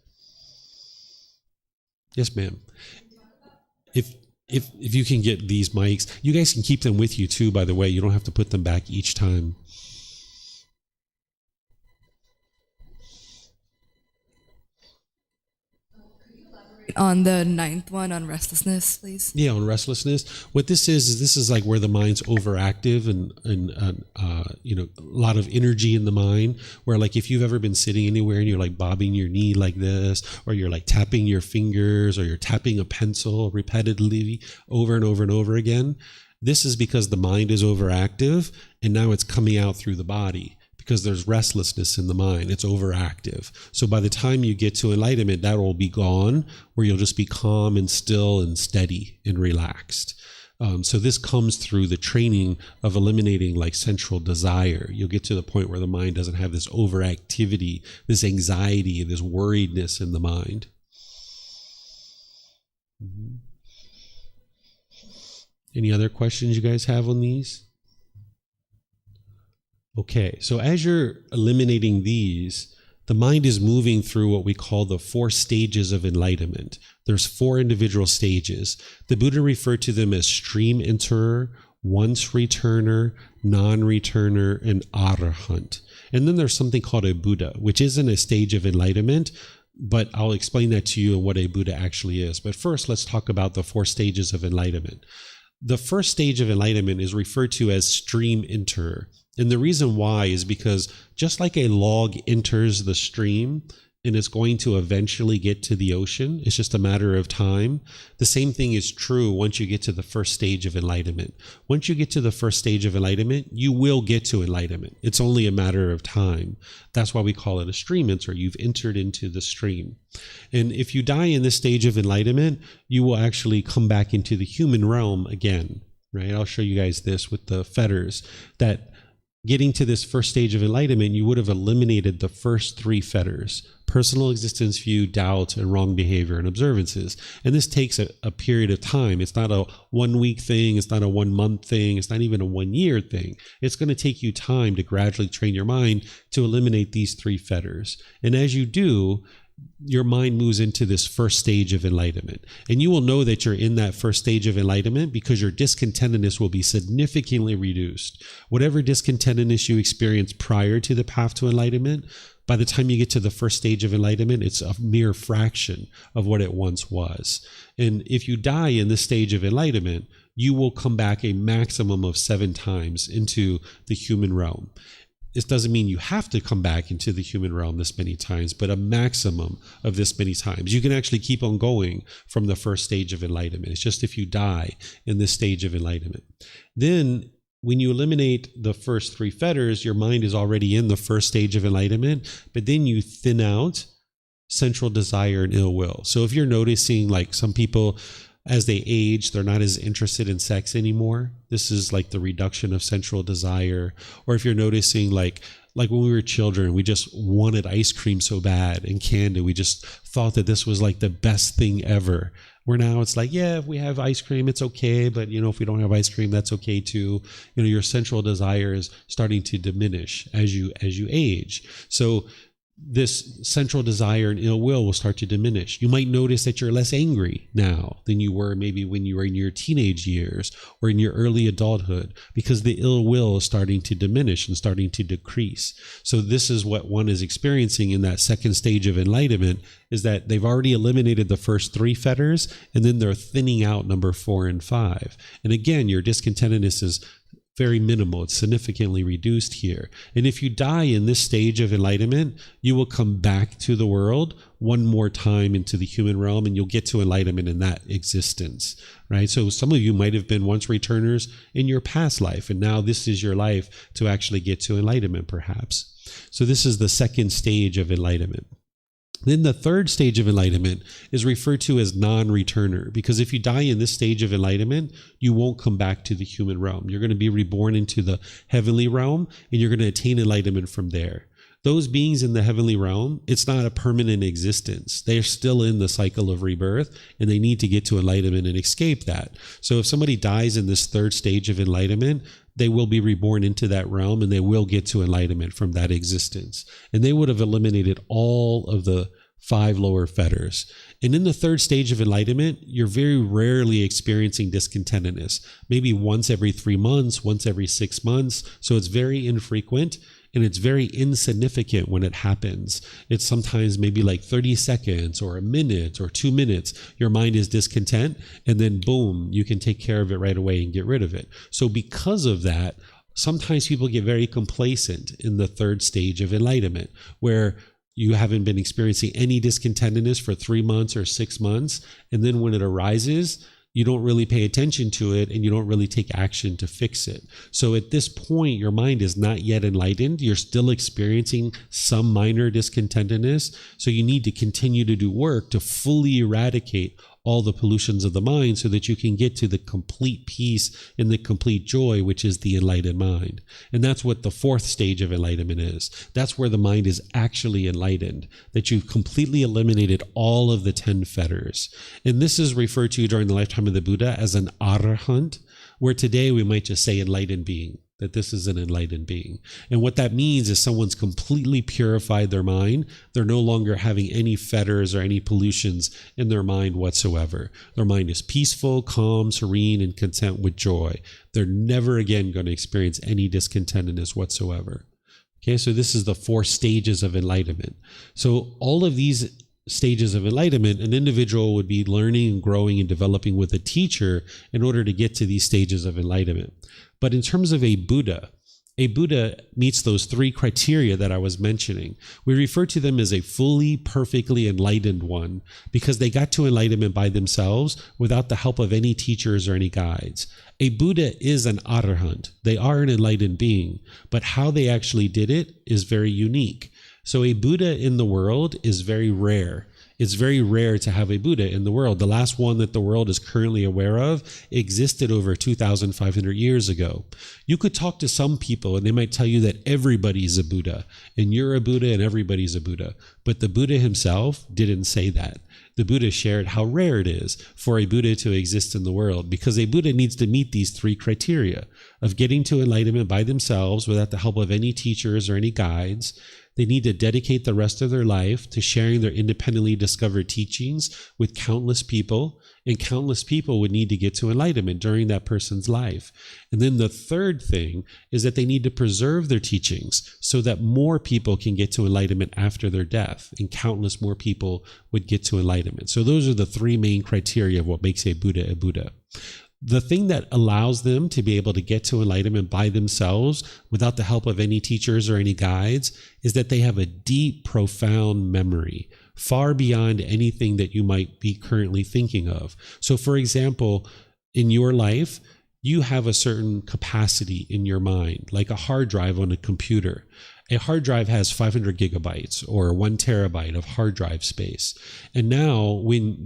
Yes, ma'am. If you can get these mics, you guys can keep them with you too, by the way. You don't have to put them back each time. On the 9th one, on restlessness, please. Yeah, on restlessness. What this is like where the mind's overactive and a lot of energy in the mind, where like if you've ever been sitting anywhere and you're like bobbing your knee like this, or you're like tapping your fingers, or you're tapping a pencil repetitively over and over and over again, this is because the mind is overactive and now it's coming out through the body. Because there's restlessness in the mind. It's overactive. So by the time you get to enlightenment, that will be gone, where you'll just be calm and still and steady and relaxed. So this comes through the training of eliminating like central desire. You'll get to the point where the mind doesn't have this overactivity, this anxiety, this worriedness in the mind. Any other questions you guys have on these? Okay, so as you're eliminating these, the mind is moving through what we call the 4 stages of enlightenment. There's 4 individual stages. The Buddha referred to them as stream enterer, once returner, non-returner, and arahant. And then there's something called a Buddha, which isn't a stage of enlightenment, but I'll explain that to you and what a Buddha actually is. But first, let's talk about the 4 stages of enlightenment. The first stage of enlightenment is referred to as stream enterer. And the reason why is because just like a log enters the stream and it's going to eventually get to the ocean, it's just a matter of time. The same thing is true once you get to the first stage of enlightenment. Once you get to the first stage of enlightenment, you will get to enlightenment. It's only a matter of time. That's why we call it a stream enter. You've entered into the stream. And if you die in this stage of enlightenment, you will actually come back into the human realm again, right? I'll show you guys this with the fetters, that getting to this first stage of enlightenment, you would have eliminated the first 3 fetters: personal existence view, doubt, and wrong behavior and observances. And this takes a period of time. It's not a 1-week thing. It's not a 1-month thing. It's not even a 1-year thing. It's going to take you time to gradually train your mind to eliminate these 3 fetters. And as you do, your mind moves into this first stage of enlightenment. And you will know that you're in that first stage of enlightenment because your discontentedness will be significantly reduced. Whatever discontentedness you experienced prior to the path to enlightenment, by the time you get to the first stage of enlightenment, it's a mere fraction of what it once was. And if you die in this stage of enlightenment, you will come back a maximum of 7 times into the human realm. This doesn't mean you have to come back into the human realm this many times, but a maximum of this many times. You can actually keep on going from the first stage of enlightenment. It's just if you die in this stage of enlightenment. Then when you eliminate the first 3 fetters, your mind is already in the first stage of enlightenment, but then you thin out central desire and ill will. So if you're noticing like some people, as they age, they're not as interested in sex anymore. This is like the reduction of central desire. Or if you're noticing like when we were children, we just wanted ice cream so bad and candy. We just thought that this was like the best thing ever. Where now it's like, yeah, if we have ice cream, it's okay. But, if we don't have ice cream, that's okay too. Your central desire is starting to diminish as you age. So this central desire and ill will start to diminish. You might notice that you're less angry now than you were maybe when you were in your teenage years or in your early adulthood, because the ill will is starting to diminish and starting to decrease. So this is what one is experiencing in that second stage of enlightenment, is that they've already eliminated the first 3 fetters, and then they're thinning out number 4 and 5. And again, your discontentedness is very minimal. It's significantly reduced here. And if you die in this stage of enlightenment, you will come back to the world one more time into the human realm, and you'll get to enlightenment in that existence, right? So some of you might have been once returners in your past life, and now this is your life to actually get to enlightenment, perhaps. So this is the second stage of enlightenment. Then the third stage of enlightenment is referred to as non-returner, because if you die in this stage of enlightenment, you won't come back to the human realm. You're going to be reborn into the heavenly realm, and you're going to attain enlightenment from there. Those beings in the heavenly realm, it's not a permanent existence. They are still in the cycle of rebirth, and they need to get to enlightenment and escape that. So if somebody dies in this third stage of enlightenment, they will be reborn into that realm, and they will get to enlightenment from that existence. And they would have eliminated all of the 5 lower fetters. And in the third stage of enlightenment, you're very rarely experiencing discontentedness. Maybe once every 3 months, once every 6 months. So it's very infrequent, and it's very insignificant when it happens. It's sometimes maybe like 30 seconds or a minute or 2 minutes. Your mind is discontent, and then boom, you can take care of it right away and get rid of it. So because of that, sometimes people get very complacent in the third stage of enlightenment, where you haven't been experiencing any discontentedness for 3 months or 6 months. And then when it arises, you don't really pay attention to it, and you don't really take action to fix it. So at this point, your mind is not yet enlightened. You're still experiencing some minor discontentedness. So you need to continue to do work to fully eradicate all the pollutions of the mind, so that you can get to the complete peace and the complete joy, which is the enlightened mind. And that's what the fourth stage of enlightenment is. That's where the mind is actually enlightened, that you've completely eliminated all of the 10 fetters. And this is referred to during the lifetime of the Buddha as an arahant, where today we might just say enlightened being, that this is an enlightened being. And what that means is someone's completely purified their mind. They're no longer having any fetters or any pollutions in their mind whatsoever. Their mind is peaceful, calm, serene, and content with joy. They're never again going to experience any discontentedness whatsoever. Okay, so this is the 4 stages of enlightenment. So all of these stages of enlightenment, an individual would be learning and growing and developing with a teacher in order to get to these stages of enlightenment. But in terms of a Buddha meets those 3 criteria that I was mentioning. We refer to them as a fully, perfectly enlightened one, because they got to enlightenment by themselves without the help of any teachers or any guides. A Buddha is an arahant. They are an enlightened being, but how they actually did it is very unique. So a Buddha in the world is very rare. It's very rare to have a Buddha in the world. The last one that the world is currently aware of existed over 2,500 years ago. You could talk to some people and they might tell you that everybody's a Buddha, and you're a Buddha and everybody's a Buddha. But the Buddha himself didn't say that. The Buddha shared how rare it is for a Buddha to exist in the world, because a Buddha needs to meet these 3 criteria of getting to enlightenment by themselves without the help of any teachers or any guides. They need to dedicate the rest of their life to sharing their independently discovered teachings with countless people, and countless people would need to get to enlightenment during that person's life. And then the third thing is that they need to preserve their teachings so that more people can get to enlightenment after their death, and countless more people would get to enlightenment. So those are the 3 main criteria of what makes a Buddha a Buddha. The thing that allows them to be able to get to enlightenment by themselves without the help of any teachers or any guides is that they have a deep, profound memory, far beyond anything that you might be currently thinking of. So for example, in your life, you have a certain capacity in your mind, like a hard drive on a computer. A hard drive has 500 gigabytes or 1 terabyte of hard drive space. And now when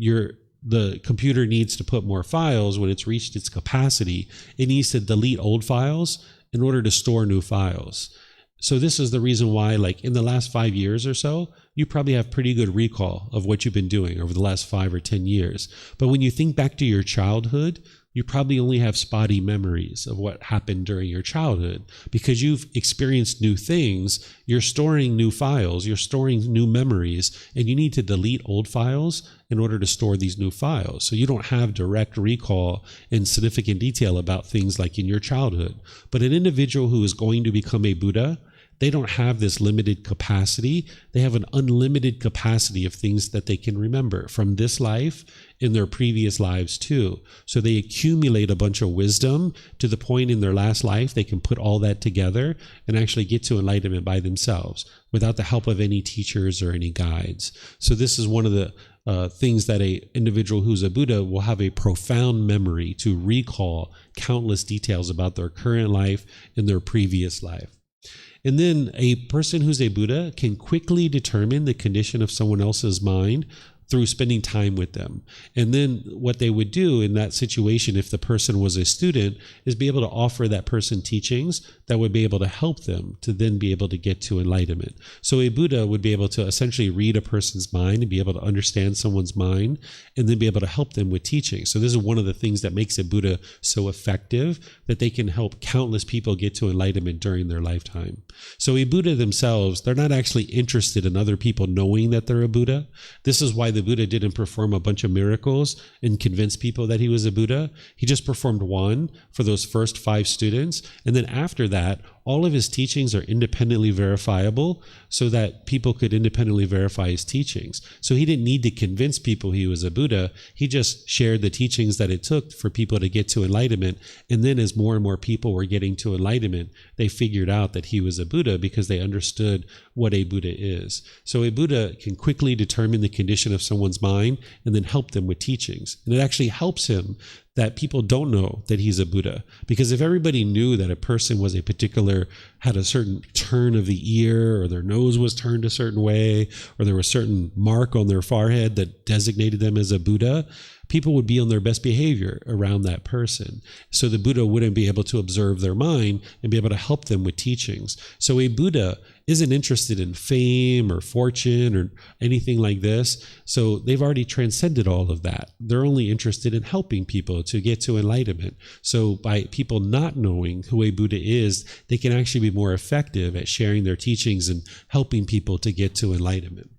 the computer needs to put more files, when it's reached its capacity, it needs to delete old files in order to store new files. So this is the reason why, like in the last 5 years or so, you probably have pretty good recall of what you've been doing over the last 5 or 10 years. But when you think back to your childhood, you probably only have spotty memories of what happened during your childhood. Because you've experienced new things, you're storing new files, you're storing new memories, and you need to delete old files in order to store these new files. So you don't have direct recall in significant detail about things like in your childhood. But an individual who is going to become a Buddha, they don't have this limited capacity. They have an unlimited capacity of things that they can remember from this life in their previous lives too. So they accumulate a bunch of wisdom to the point in their last life they can put all that together and actually get to enlightenment by themselves without the help of any teachers or any guides. So this is one of the things that a individual who's a Buddha will have a profound memory to recall countless details about their current life and their previous life. And then a person who's a Buddha can quickly determine the condition of someone else's mind through spending time with them. And then what they would do in that situation, if the person was a student, is be able to offer that person teachings that would be able to help them to then be able to get to enlightenment. So a Buddha would be able to essentially read a person's mind and be able to understand someone's mind and then be able to help them with teaching. So this is one of the things that makes a Buddha so effective, that they can help countless people get to enlightenment during their lifetime. So a Buddha themselves, they're not actually interested in other people knowing that they're a Buddha. This is why the Buddha didn't perform a bunch of miracles and convince people that he was a Buddha. He just performed one for those first 5 students. And then after that, all of his teachings are independently verifiable so that people could independently verify his teachings. So he didn't need to convince people he was a Buddha. He just shared the teachings that it took for people to get to enlightenment. And then as more and more people were getting to enlightenment, they figured out that he was a Buddha because they understood what a Buddha is. So a Buddha can quickly determine the condition of someone's mind and then help them with teachings. And it actually helps him that people don't know that he's a Buddha. Because if everybody knew that a person was had a certain turn of the ear, or their nose was turned a certain way, or there was a certain mark on their forehead that designated them as a Buddha, people would be on their best behavior around that person. So the Buddha wouldn't be able to observe their mind and be able to help them with teachings. So a Buddha isn't interested in fame or fortune or anything like this. So they've already transcended all of that. They're only interested in helping people to get to enlightenment. So by people not knowing who a Buddha is, they can actually be more effective at sharing their teachings and helping people to get to enlightenment.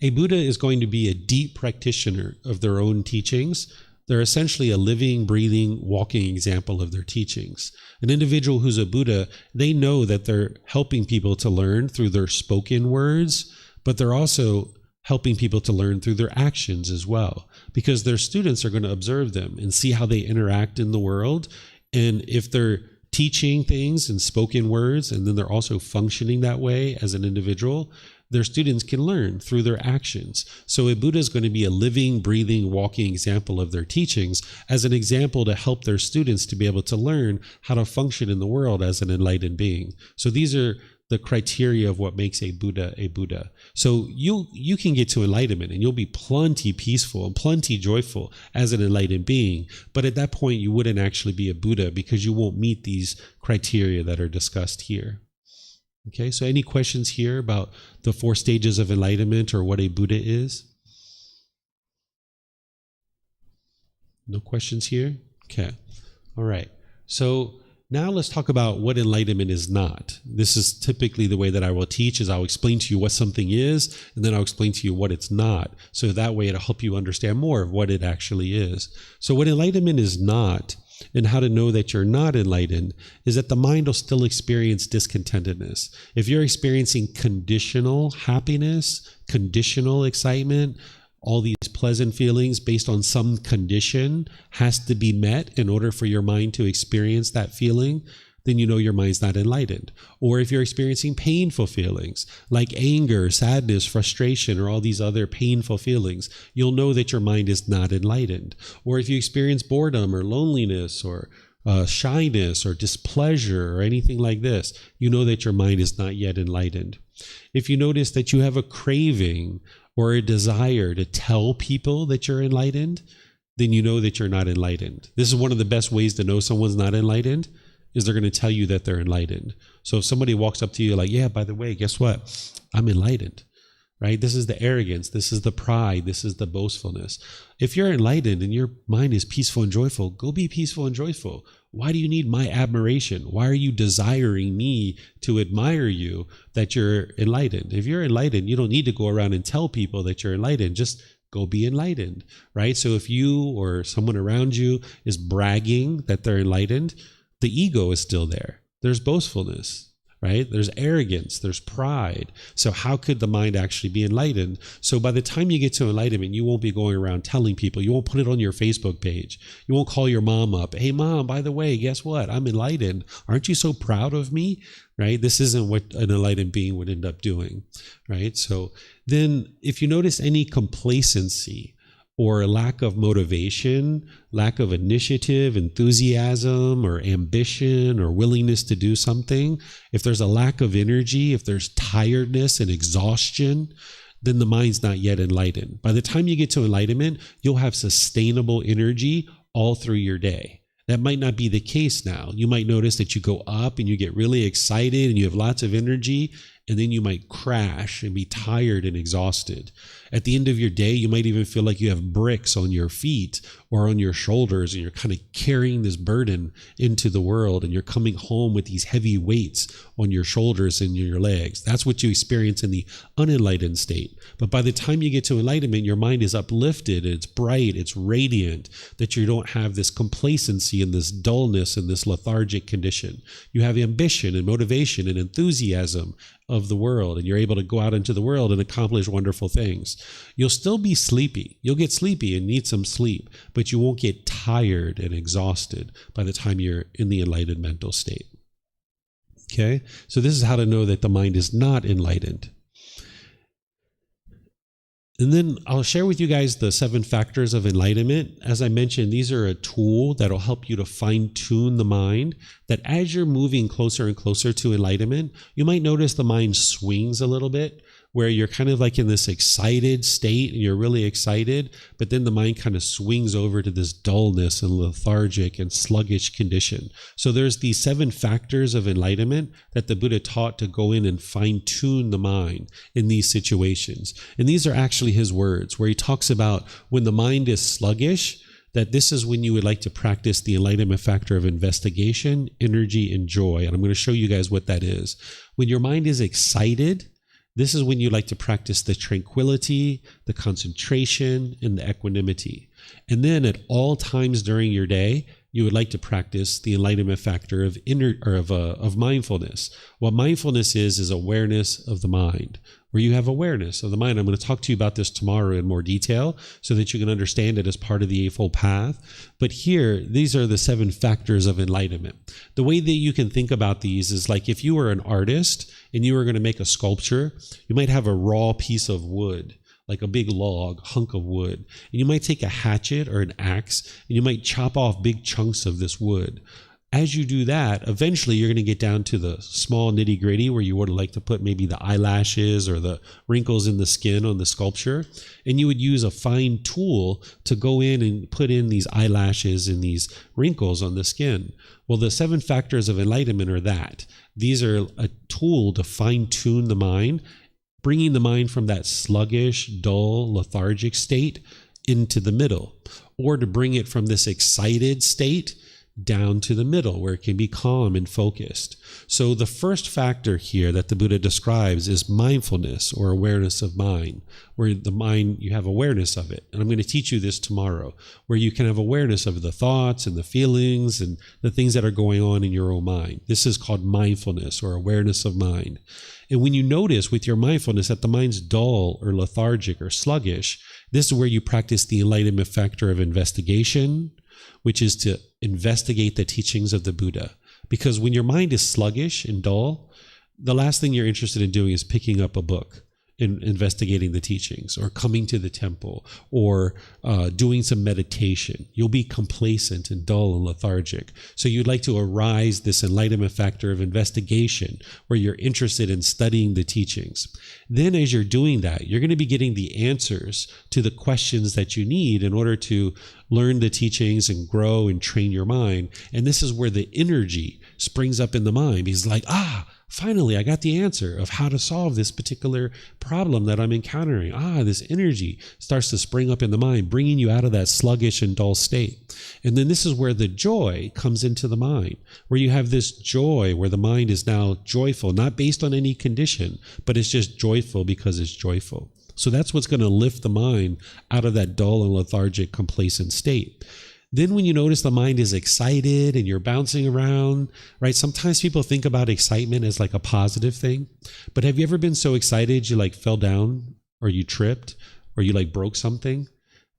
A Buddha is going to be a deep practitioner of their own teachings. They're essentially a living, breathing, walking example of their teachings. An individual who's a Buddha, they know that they're helping people to learn through their spoken words, but they're also helping people to learn through their actions as well, because their students are going to observe them and see how they interact in the world. And if they're teaching things in spoken words, and then they're also functioning that way as an individual, their students can learn through their actions. So a Buddha is going to be a living, breathing, walking example of their teachings as an example to help their students to be able to learn how to function in the world as an enlightened being. So these are the criteria of what makes a Buddha a Buddha. So you can get to enlightenment and you'll be plenty peaceful and plenty joyful as an enlightened being. But at that point, you wouldn't actually be a Buddha because you won't meet these criteria that are discussed here. Okay, so any questions here about the 4 stages of enlightenment or what a Buddha is? No questions here? Okay, all right. So now let's talk about what enlightenment is not. This is typically the way that I will teach, is I'll explain to you what something is, and then I'll explain to you what it's not. So that way it'll help you understand more of what it actually is. So what enlightenment is not, and how to know that you're not enlightened, is that the mind will still experience discontentedness. If you're experiencing conditional happiness, conditional excitement, all these pleasant feelings based on some condition has to be met in order for your mind to experience that feeling, then you know your mind's not enlightened. Or if you're experiencing painful feelings like anger, sadness, frustration, or all these other painful feelings, you'll know that your mind is not enlightened. Or if you experience boredom or loneliness or shyness or displeasure or anything like this, you know that your mind is not yet enlightened. If you notice that you have a craving or a desire to tell people that you're enlightened, then you know that you're not enlightened. This is one of the best ways to know someone's not enlightened, is they're going to tell you that they're enlightened. So if somebody walks up to you like, yeah, by the way, guess what? I'm enlightened, right? This is the arrogance. This is the pride. This is the boastfulness. If you're enlightened and your mind is peaceful and joyful, go be peaceful and joyful. Why do you need my admiration? Why are you desiring me to admire you that you're enlightened? If you're enlightened, you don't need to go around and tell people that you're enlightened. Just go be enlightened, right? So if you or someone around you is bragging that they're enlightened, the ego is still there. There's boastfulness, right? There's arrogance, there's pride. So how could the mind actually be enlightened? So by the time you get to enlightenment, you won't be going around telling people. You won't put it on your Facebook page. You won't call your mom up. Hey, mom, by the way, guess what? I'm enlightened. Aren't you so proud of me? Right? This isn't what an enlightened being would end up doing, right? So then if you notice any complacency or a lack of motivation, lack of initiative, enthusiasm, or ambition, or willingness to do something, if there's a lack of energy, if there's tiredness and exhaustion, then the mind's not yet enlightened. By the time you get to enlightenment, you'll have sustainable energy all through your day. That might not be the case now. You might notice that you go up and you get really excited and you have lots of energy, and then you might crash and be tired and exhausted. At the end of your day, you might even feel like you have bricks on your feet or on your shoulders, and you're kind of carrying this burden into the world, and you're coming home with these heavy weights on your shoulders and your legs. That's what you experience in the unenlightened state. But by the time you get to enlightenment, your mind is uplifted, it's bright, it's radiant, that you don't have this complacency and this dullness and this lethargic condition. You have ambition and motivation and enthusiasm of the world, and you're able to go out into the world and accomplish wonderful things. You'll still be sleepy. You'll get sleepy and need some sleep, but you won't get tired and exhausted by the time you're in the enlightened mental state. Okay? So this is how to know that the mind is not enlightened. And then I'll share with you guys the 7 factors of enlightenment. As I mentioned, these are a tool that'll help you to fine-tune the mind, that as you're moving closer and closer to enlightenment, you might notice the mind swings a little bit, where you're kind of like in this excited state and you're really excited, but then the mind kind of swings over to this dullness and lethargic and sluggish condition. So there's these 7 factors of enlightenment that the Buddha taught to go in and fine-tune the mind in these situations. And these are actually his words, where he talks about when the mind is sluggish, that this is when you would like to practice the enlightenment factor of investigation, energy, and joy. And I'm going to show you guys what that is. When your mind is excited, this is when you like to practice the tranquility, the concentration, and the equanimity. And then at all times during your day, you would like to practice the enlightenment factor of mindfulness. What mindfulness is awareness of the mind, where you have awareness of the mind. I'm going to talk to you about this tomorrow in more detail so that you can understand it as part of the Eightfold Path. But here, these are the 7 factors of enlightenment. The way that you can think about these is like if you were an artist and you were going to make a sculpture, you might have a raw piece of wood, like a big log, hunk of wood. And you might take a hatchet or an axe and you might chop off big chunks of this wood. As you do that, eventually you're going to get down to the small nitty gritty where you would like to put maybe the eyelashes or the wrinkles in the skin on the sculpture. And you would use a fine tool to go in and put in these eyelashes and these wrinkles on the skin. Well, the 7 factors of enlightenment are that. These are a tool to fine tune the mind, bringing the mind from that sluggish, dull, lethargic state into the middle, or to bring it from this excited state down to the middle where it can be calm and focused. So the first factor here that the Buddha describes is mindfulness, or awareness of mind, where the mind, you have awareness of it. And I'm going to teach you this tomorrow, where you can have awareness of the thoughts and the feelings and the things that are going on in your own mind. This is called mindfulness, or awareness of mind. And when you notice with your mindfulness that the mind's dull or lethargic or sluggish, this is where you practice the enlightenment factor of investigation, which is to investigate the teachings of the Buddha. Because when your mind is sluggish and dull, the last thing you're interested in doing is picking up a book and investigating the teachings, or coming to the temple, or doing some meditation. You'll be complacent and dull and lethargic. So you'd like to arise this enlightenment factor of investigation, where you're interested in studying the teachings. Then as you're doing that, you're going to be getting the answers to the questions that you need in order to learn the teachings and grow and train your mind. And this is where the energy springs up in the mind. He's like, finally, I got the answer of how to solve this particular problem that I'm encountering. This energy starts to spring up in the mind, bringing you out of that sluggish and dull state. And then this is where the joy comes into the mind, where you have this joy, where the mind is now joyful, not based on any condition, but it's just joyful because it's joyful. So that's what's going to lift the mind out of that dull and lethargic, complacent state. Then when you notice the mind is excited and you're bouncing around, right? Sometimes people think about excitement as like a positive thing. But have you ever been so excited you like fell down or you tripped or you like broke something,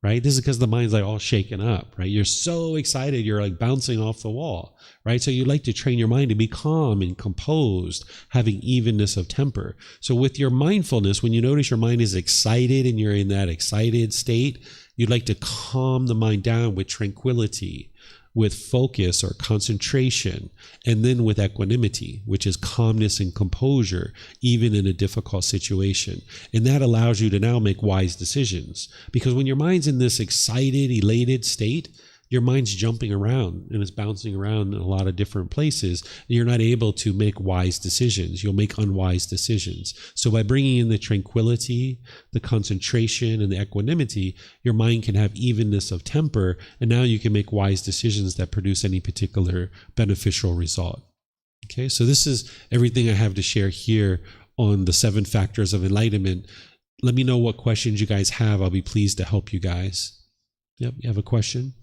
right? This is because the mind's like all shaken up, right? You're so excited, you're like bouncing off the wall, right? So you like to train your mind to be calm and composed, having evenness of temper. So with your mindfulness, when you notice your mind is excited and you're in that excited state, you'd like to calm the mind down with tranquility, with focus or concentration, and then with equanimity, which is calmness and composure, even in a difficult situation. And that allows you to now make wise decisions. Because when your mind's in this excited, elated state, your mind's jumping around and it's bouncing around in a lot of different places. And you're not able to make wise decisions. You'll make unwise decisions. So by bringing in the tranquility, the concentration, and the equanimity, your mind can have evenness of temper. And now you can make wise decisions that produce any particular beneficial result. Okay, so this is everything I have to share here on the 7 factors of enlightenment. Let me know what questions you guys have. I'll be pleased to help you guys. Yep, you have a question?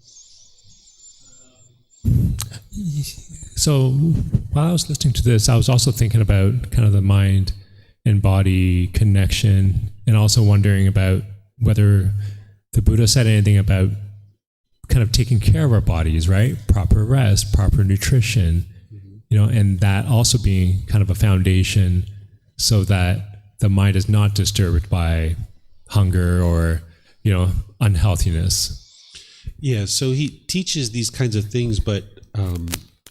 So while I was listening to this, I was also thinking about kind of the mind and body connection, and also wondering about whether the Buddha said anything about kind of taking care of our bodies, right? Proper rest, proper nutrition, and that also being kind of a foundation so that the mind is not disturbed by hunger or, unhealthiness. Yeah, so he teaches these kinds of things, but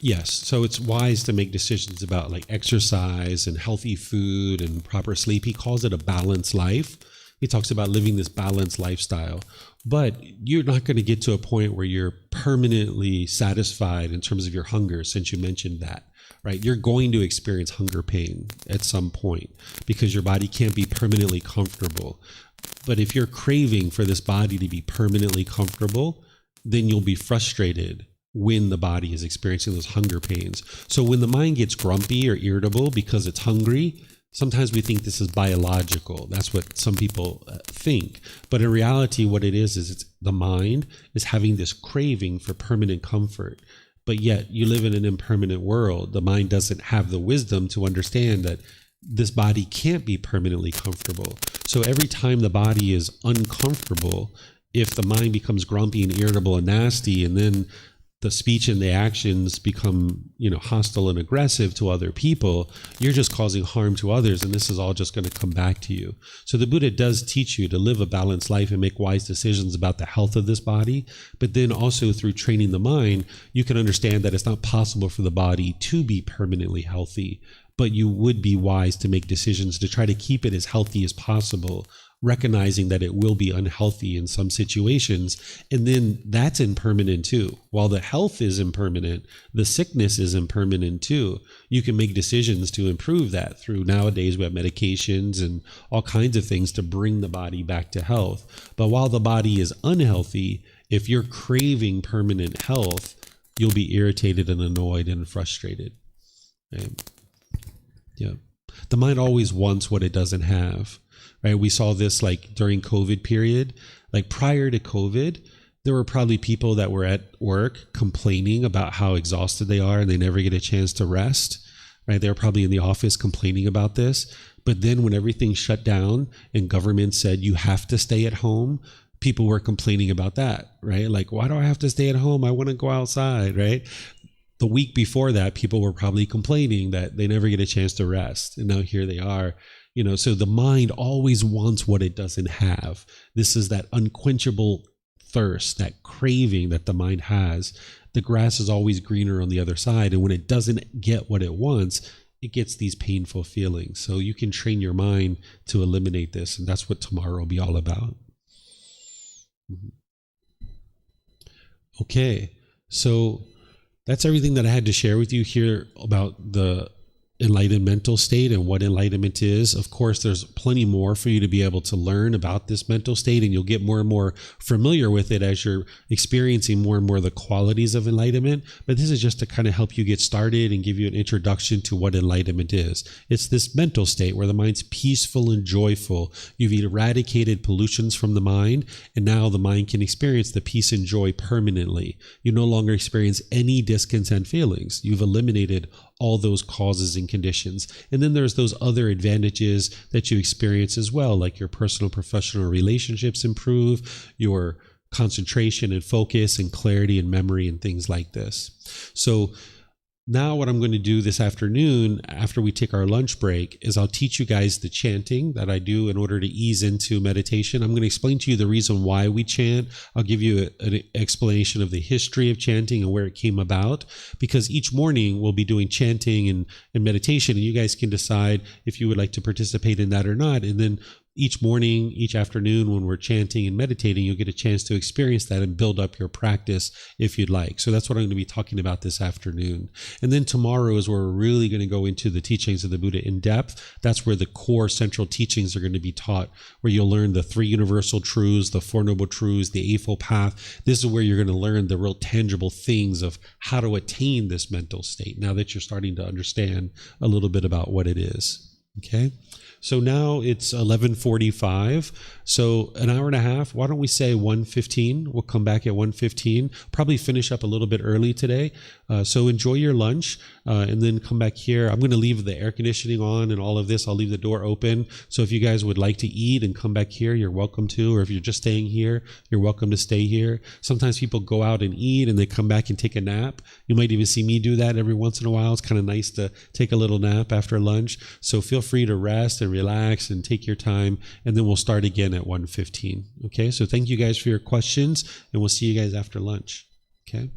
yes, so it's wise to make decisions about like exercise and healthy food and proper sleep. He calls it a balanced life. He talks about living this balanced lifestyle, but you're not going to get to a point where you're permanently satisfied in terms of your hunger, since you mentioned that, right? You're going to experience hunger pain at some point because your body can't be permanently comfortable. But if you're craving for this body to be permanently comfortable, then you'll be frustrated when the body is experiencing those hunger pains. So when the mind gets grumpy or irritable because it's hungry, sometimes we think this is biological. That's what some people think. But in reality, what it is it's the mind is having this craving for permanent comfort. But yet you live in an impermanent world. The mind doesn't have the wisdom to understand that this body can't be permanently comfortable. So every time the body is uncomfortable, if the mind becomes grumpy and irritable and nasty, and then the speech and the actions become, hostile and aggressive to other people, you're just causing harm to others, and this is all just going to come back to you. So the Buddha does teach you to live a balanced life and make wise decisions about the health of this body, but then also through training the mind, you can understand that it's not possible for the body to be permanently healthy, but you would be wise to make decisions to try to keep it as healthy as possible, recognizing that it will be unhealthy in some situations. And then that's impermanent too. While the health is impermanent, the sickness is impermanent too. You can make decisions to improve that through, nowadays we have medications and all kinds of things to bring the body back to health. But while the body is unhealthy, if you're craving permanent health, you'll be irritated and annoyed and frustrated. Right? Yeah. The mind always wants what it doesn't have. Right? We saw this like during COVID period. Like prior to COVID, there were probably people that were at work complaining about how exhausted they are and they never get a chance to rest. Right? They were probably in the office complaining about this. But then when everything shut down and government said you have to stay at home, people were complaining about that, right? Like, why do I have to stay at home? I want to go outside, right? The week before that, people were probably complaining that they never get a chance to rest. And now here they are. So the mind always wants what it doesn't have. This is that unquenchable thirst, that craving that the mind has. The grass is always greener on the other side. And when it doesn't get what it wants, it gets these painful feelings. So you can train your mind to eliminate this. And that's what tomorrow will be all about. Mm-hmm. Okay, so that's everything that I had to share with you here about the enlightened mental state and what enlightenment is. Of course, there's plenty more for you to be able to learn about this mental state, and you'll get more and more familiar with it as you're experiencing more and more the qualities of enlightenment. But this is just to kind of help you get started and give you an introduction to what enlightenment is. It's this mental state where the mind's peaceful and joyful. You've eradicated pollutions from the mind, and now the mind can experience the peace and joy permanently. You no longer experience any discontent feelings. You've eliminated all those causes and conditions. And then there's those other advantages that you experience as well, like your personal professional relationships improve, your concentration and focus and clarity and memory and things like this. So now what I'm going to do this afternoon, after we take our lunch break, is I'll teach you guys the chanting that I do in order to ease into meditation. I'm going to explain to you the reason why we chant. I'll give you an explanation of the history of chanting and where it came about, because each morning we'll be doing chanting and meditation, and you guys can decide if you would like to participate in that or not. And then each morning, each afternoon, when we're chanting and meditating, you'll get a chance to experience that and build up your practice if you'd like. So that's what I'm going to be talking about this afternoon. And then tomorrow is where we're really going to go into the teachings of the Buddha in depth. That's where the core central teachings are going to be taught, where you'll learn the 3 universal truths, the 4 noble truths, the Eightfold Path. This is where you're going to learn the real tangible things of how to attain this mental state, now that you're starting to understand a little bit about what it is. Okay? So now it's 11:45. So an hour and a half. Why don't we say 1:15? We'll come back at 1:15. Probably finish up a little bit early today. So enjoy your lunch and then come back here. I'm going to leave the air conditioning on and all of this. I'll leave the door open. So if you guys would like to eat and come back here, you're welcome to. Or if you're just staying here, you're welcome to stay here. Sometimes people go out and eat and they come back and take a nap. You might even see me do that every once in a while. It's kind of nice to take a little nap after lunch. So feel free to rest and relax and take your time, and then we'll start again at 1:15. Okay, so thank you guys for your questions, and we'll see you guys after lunch. Okay.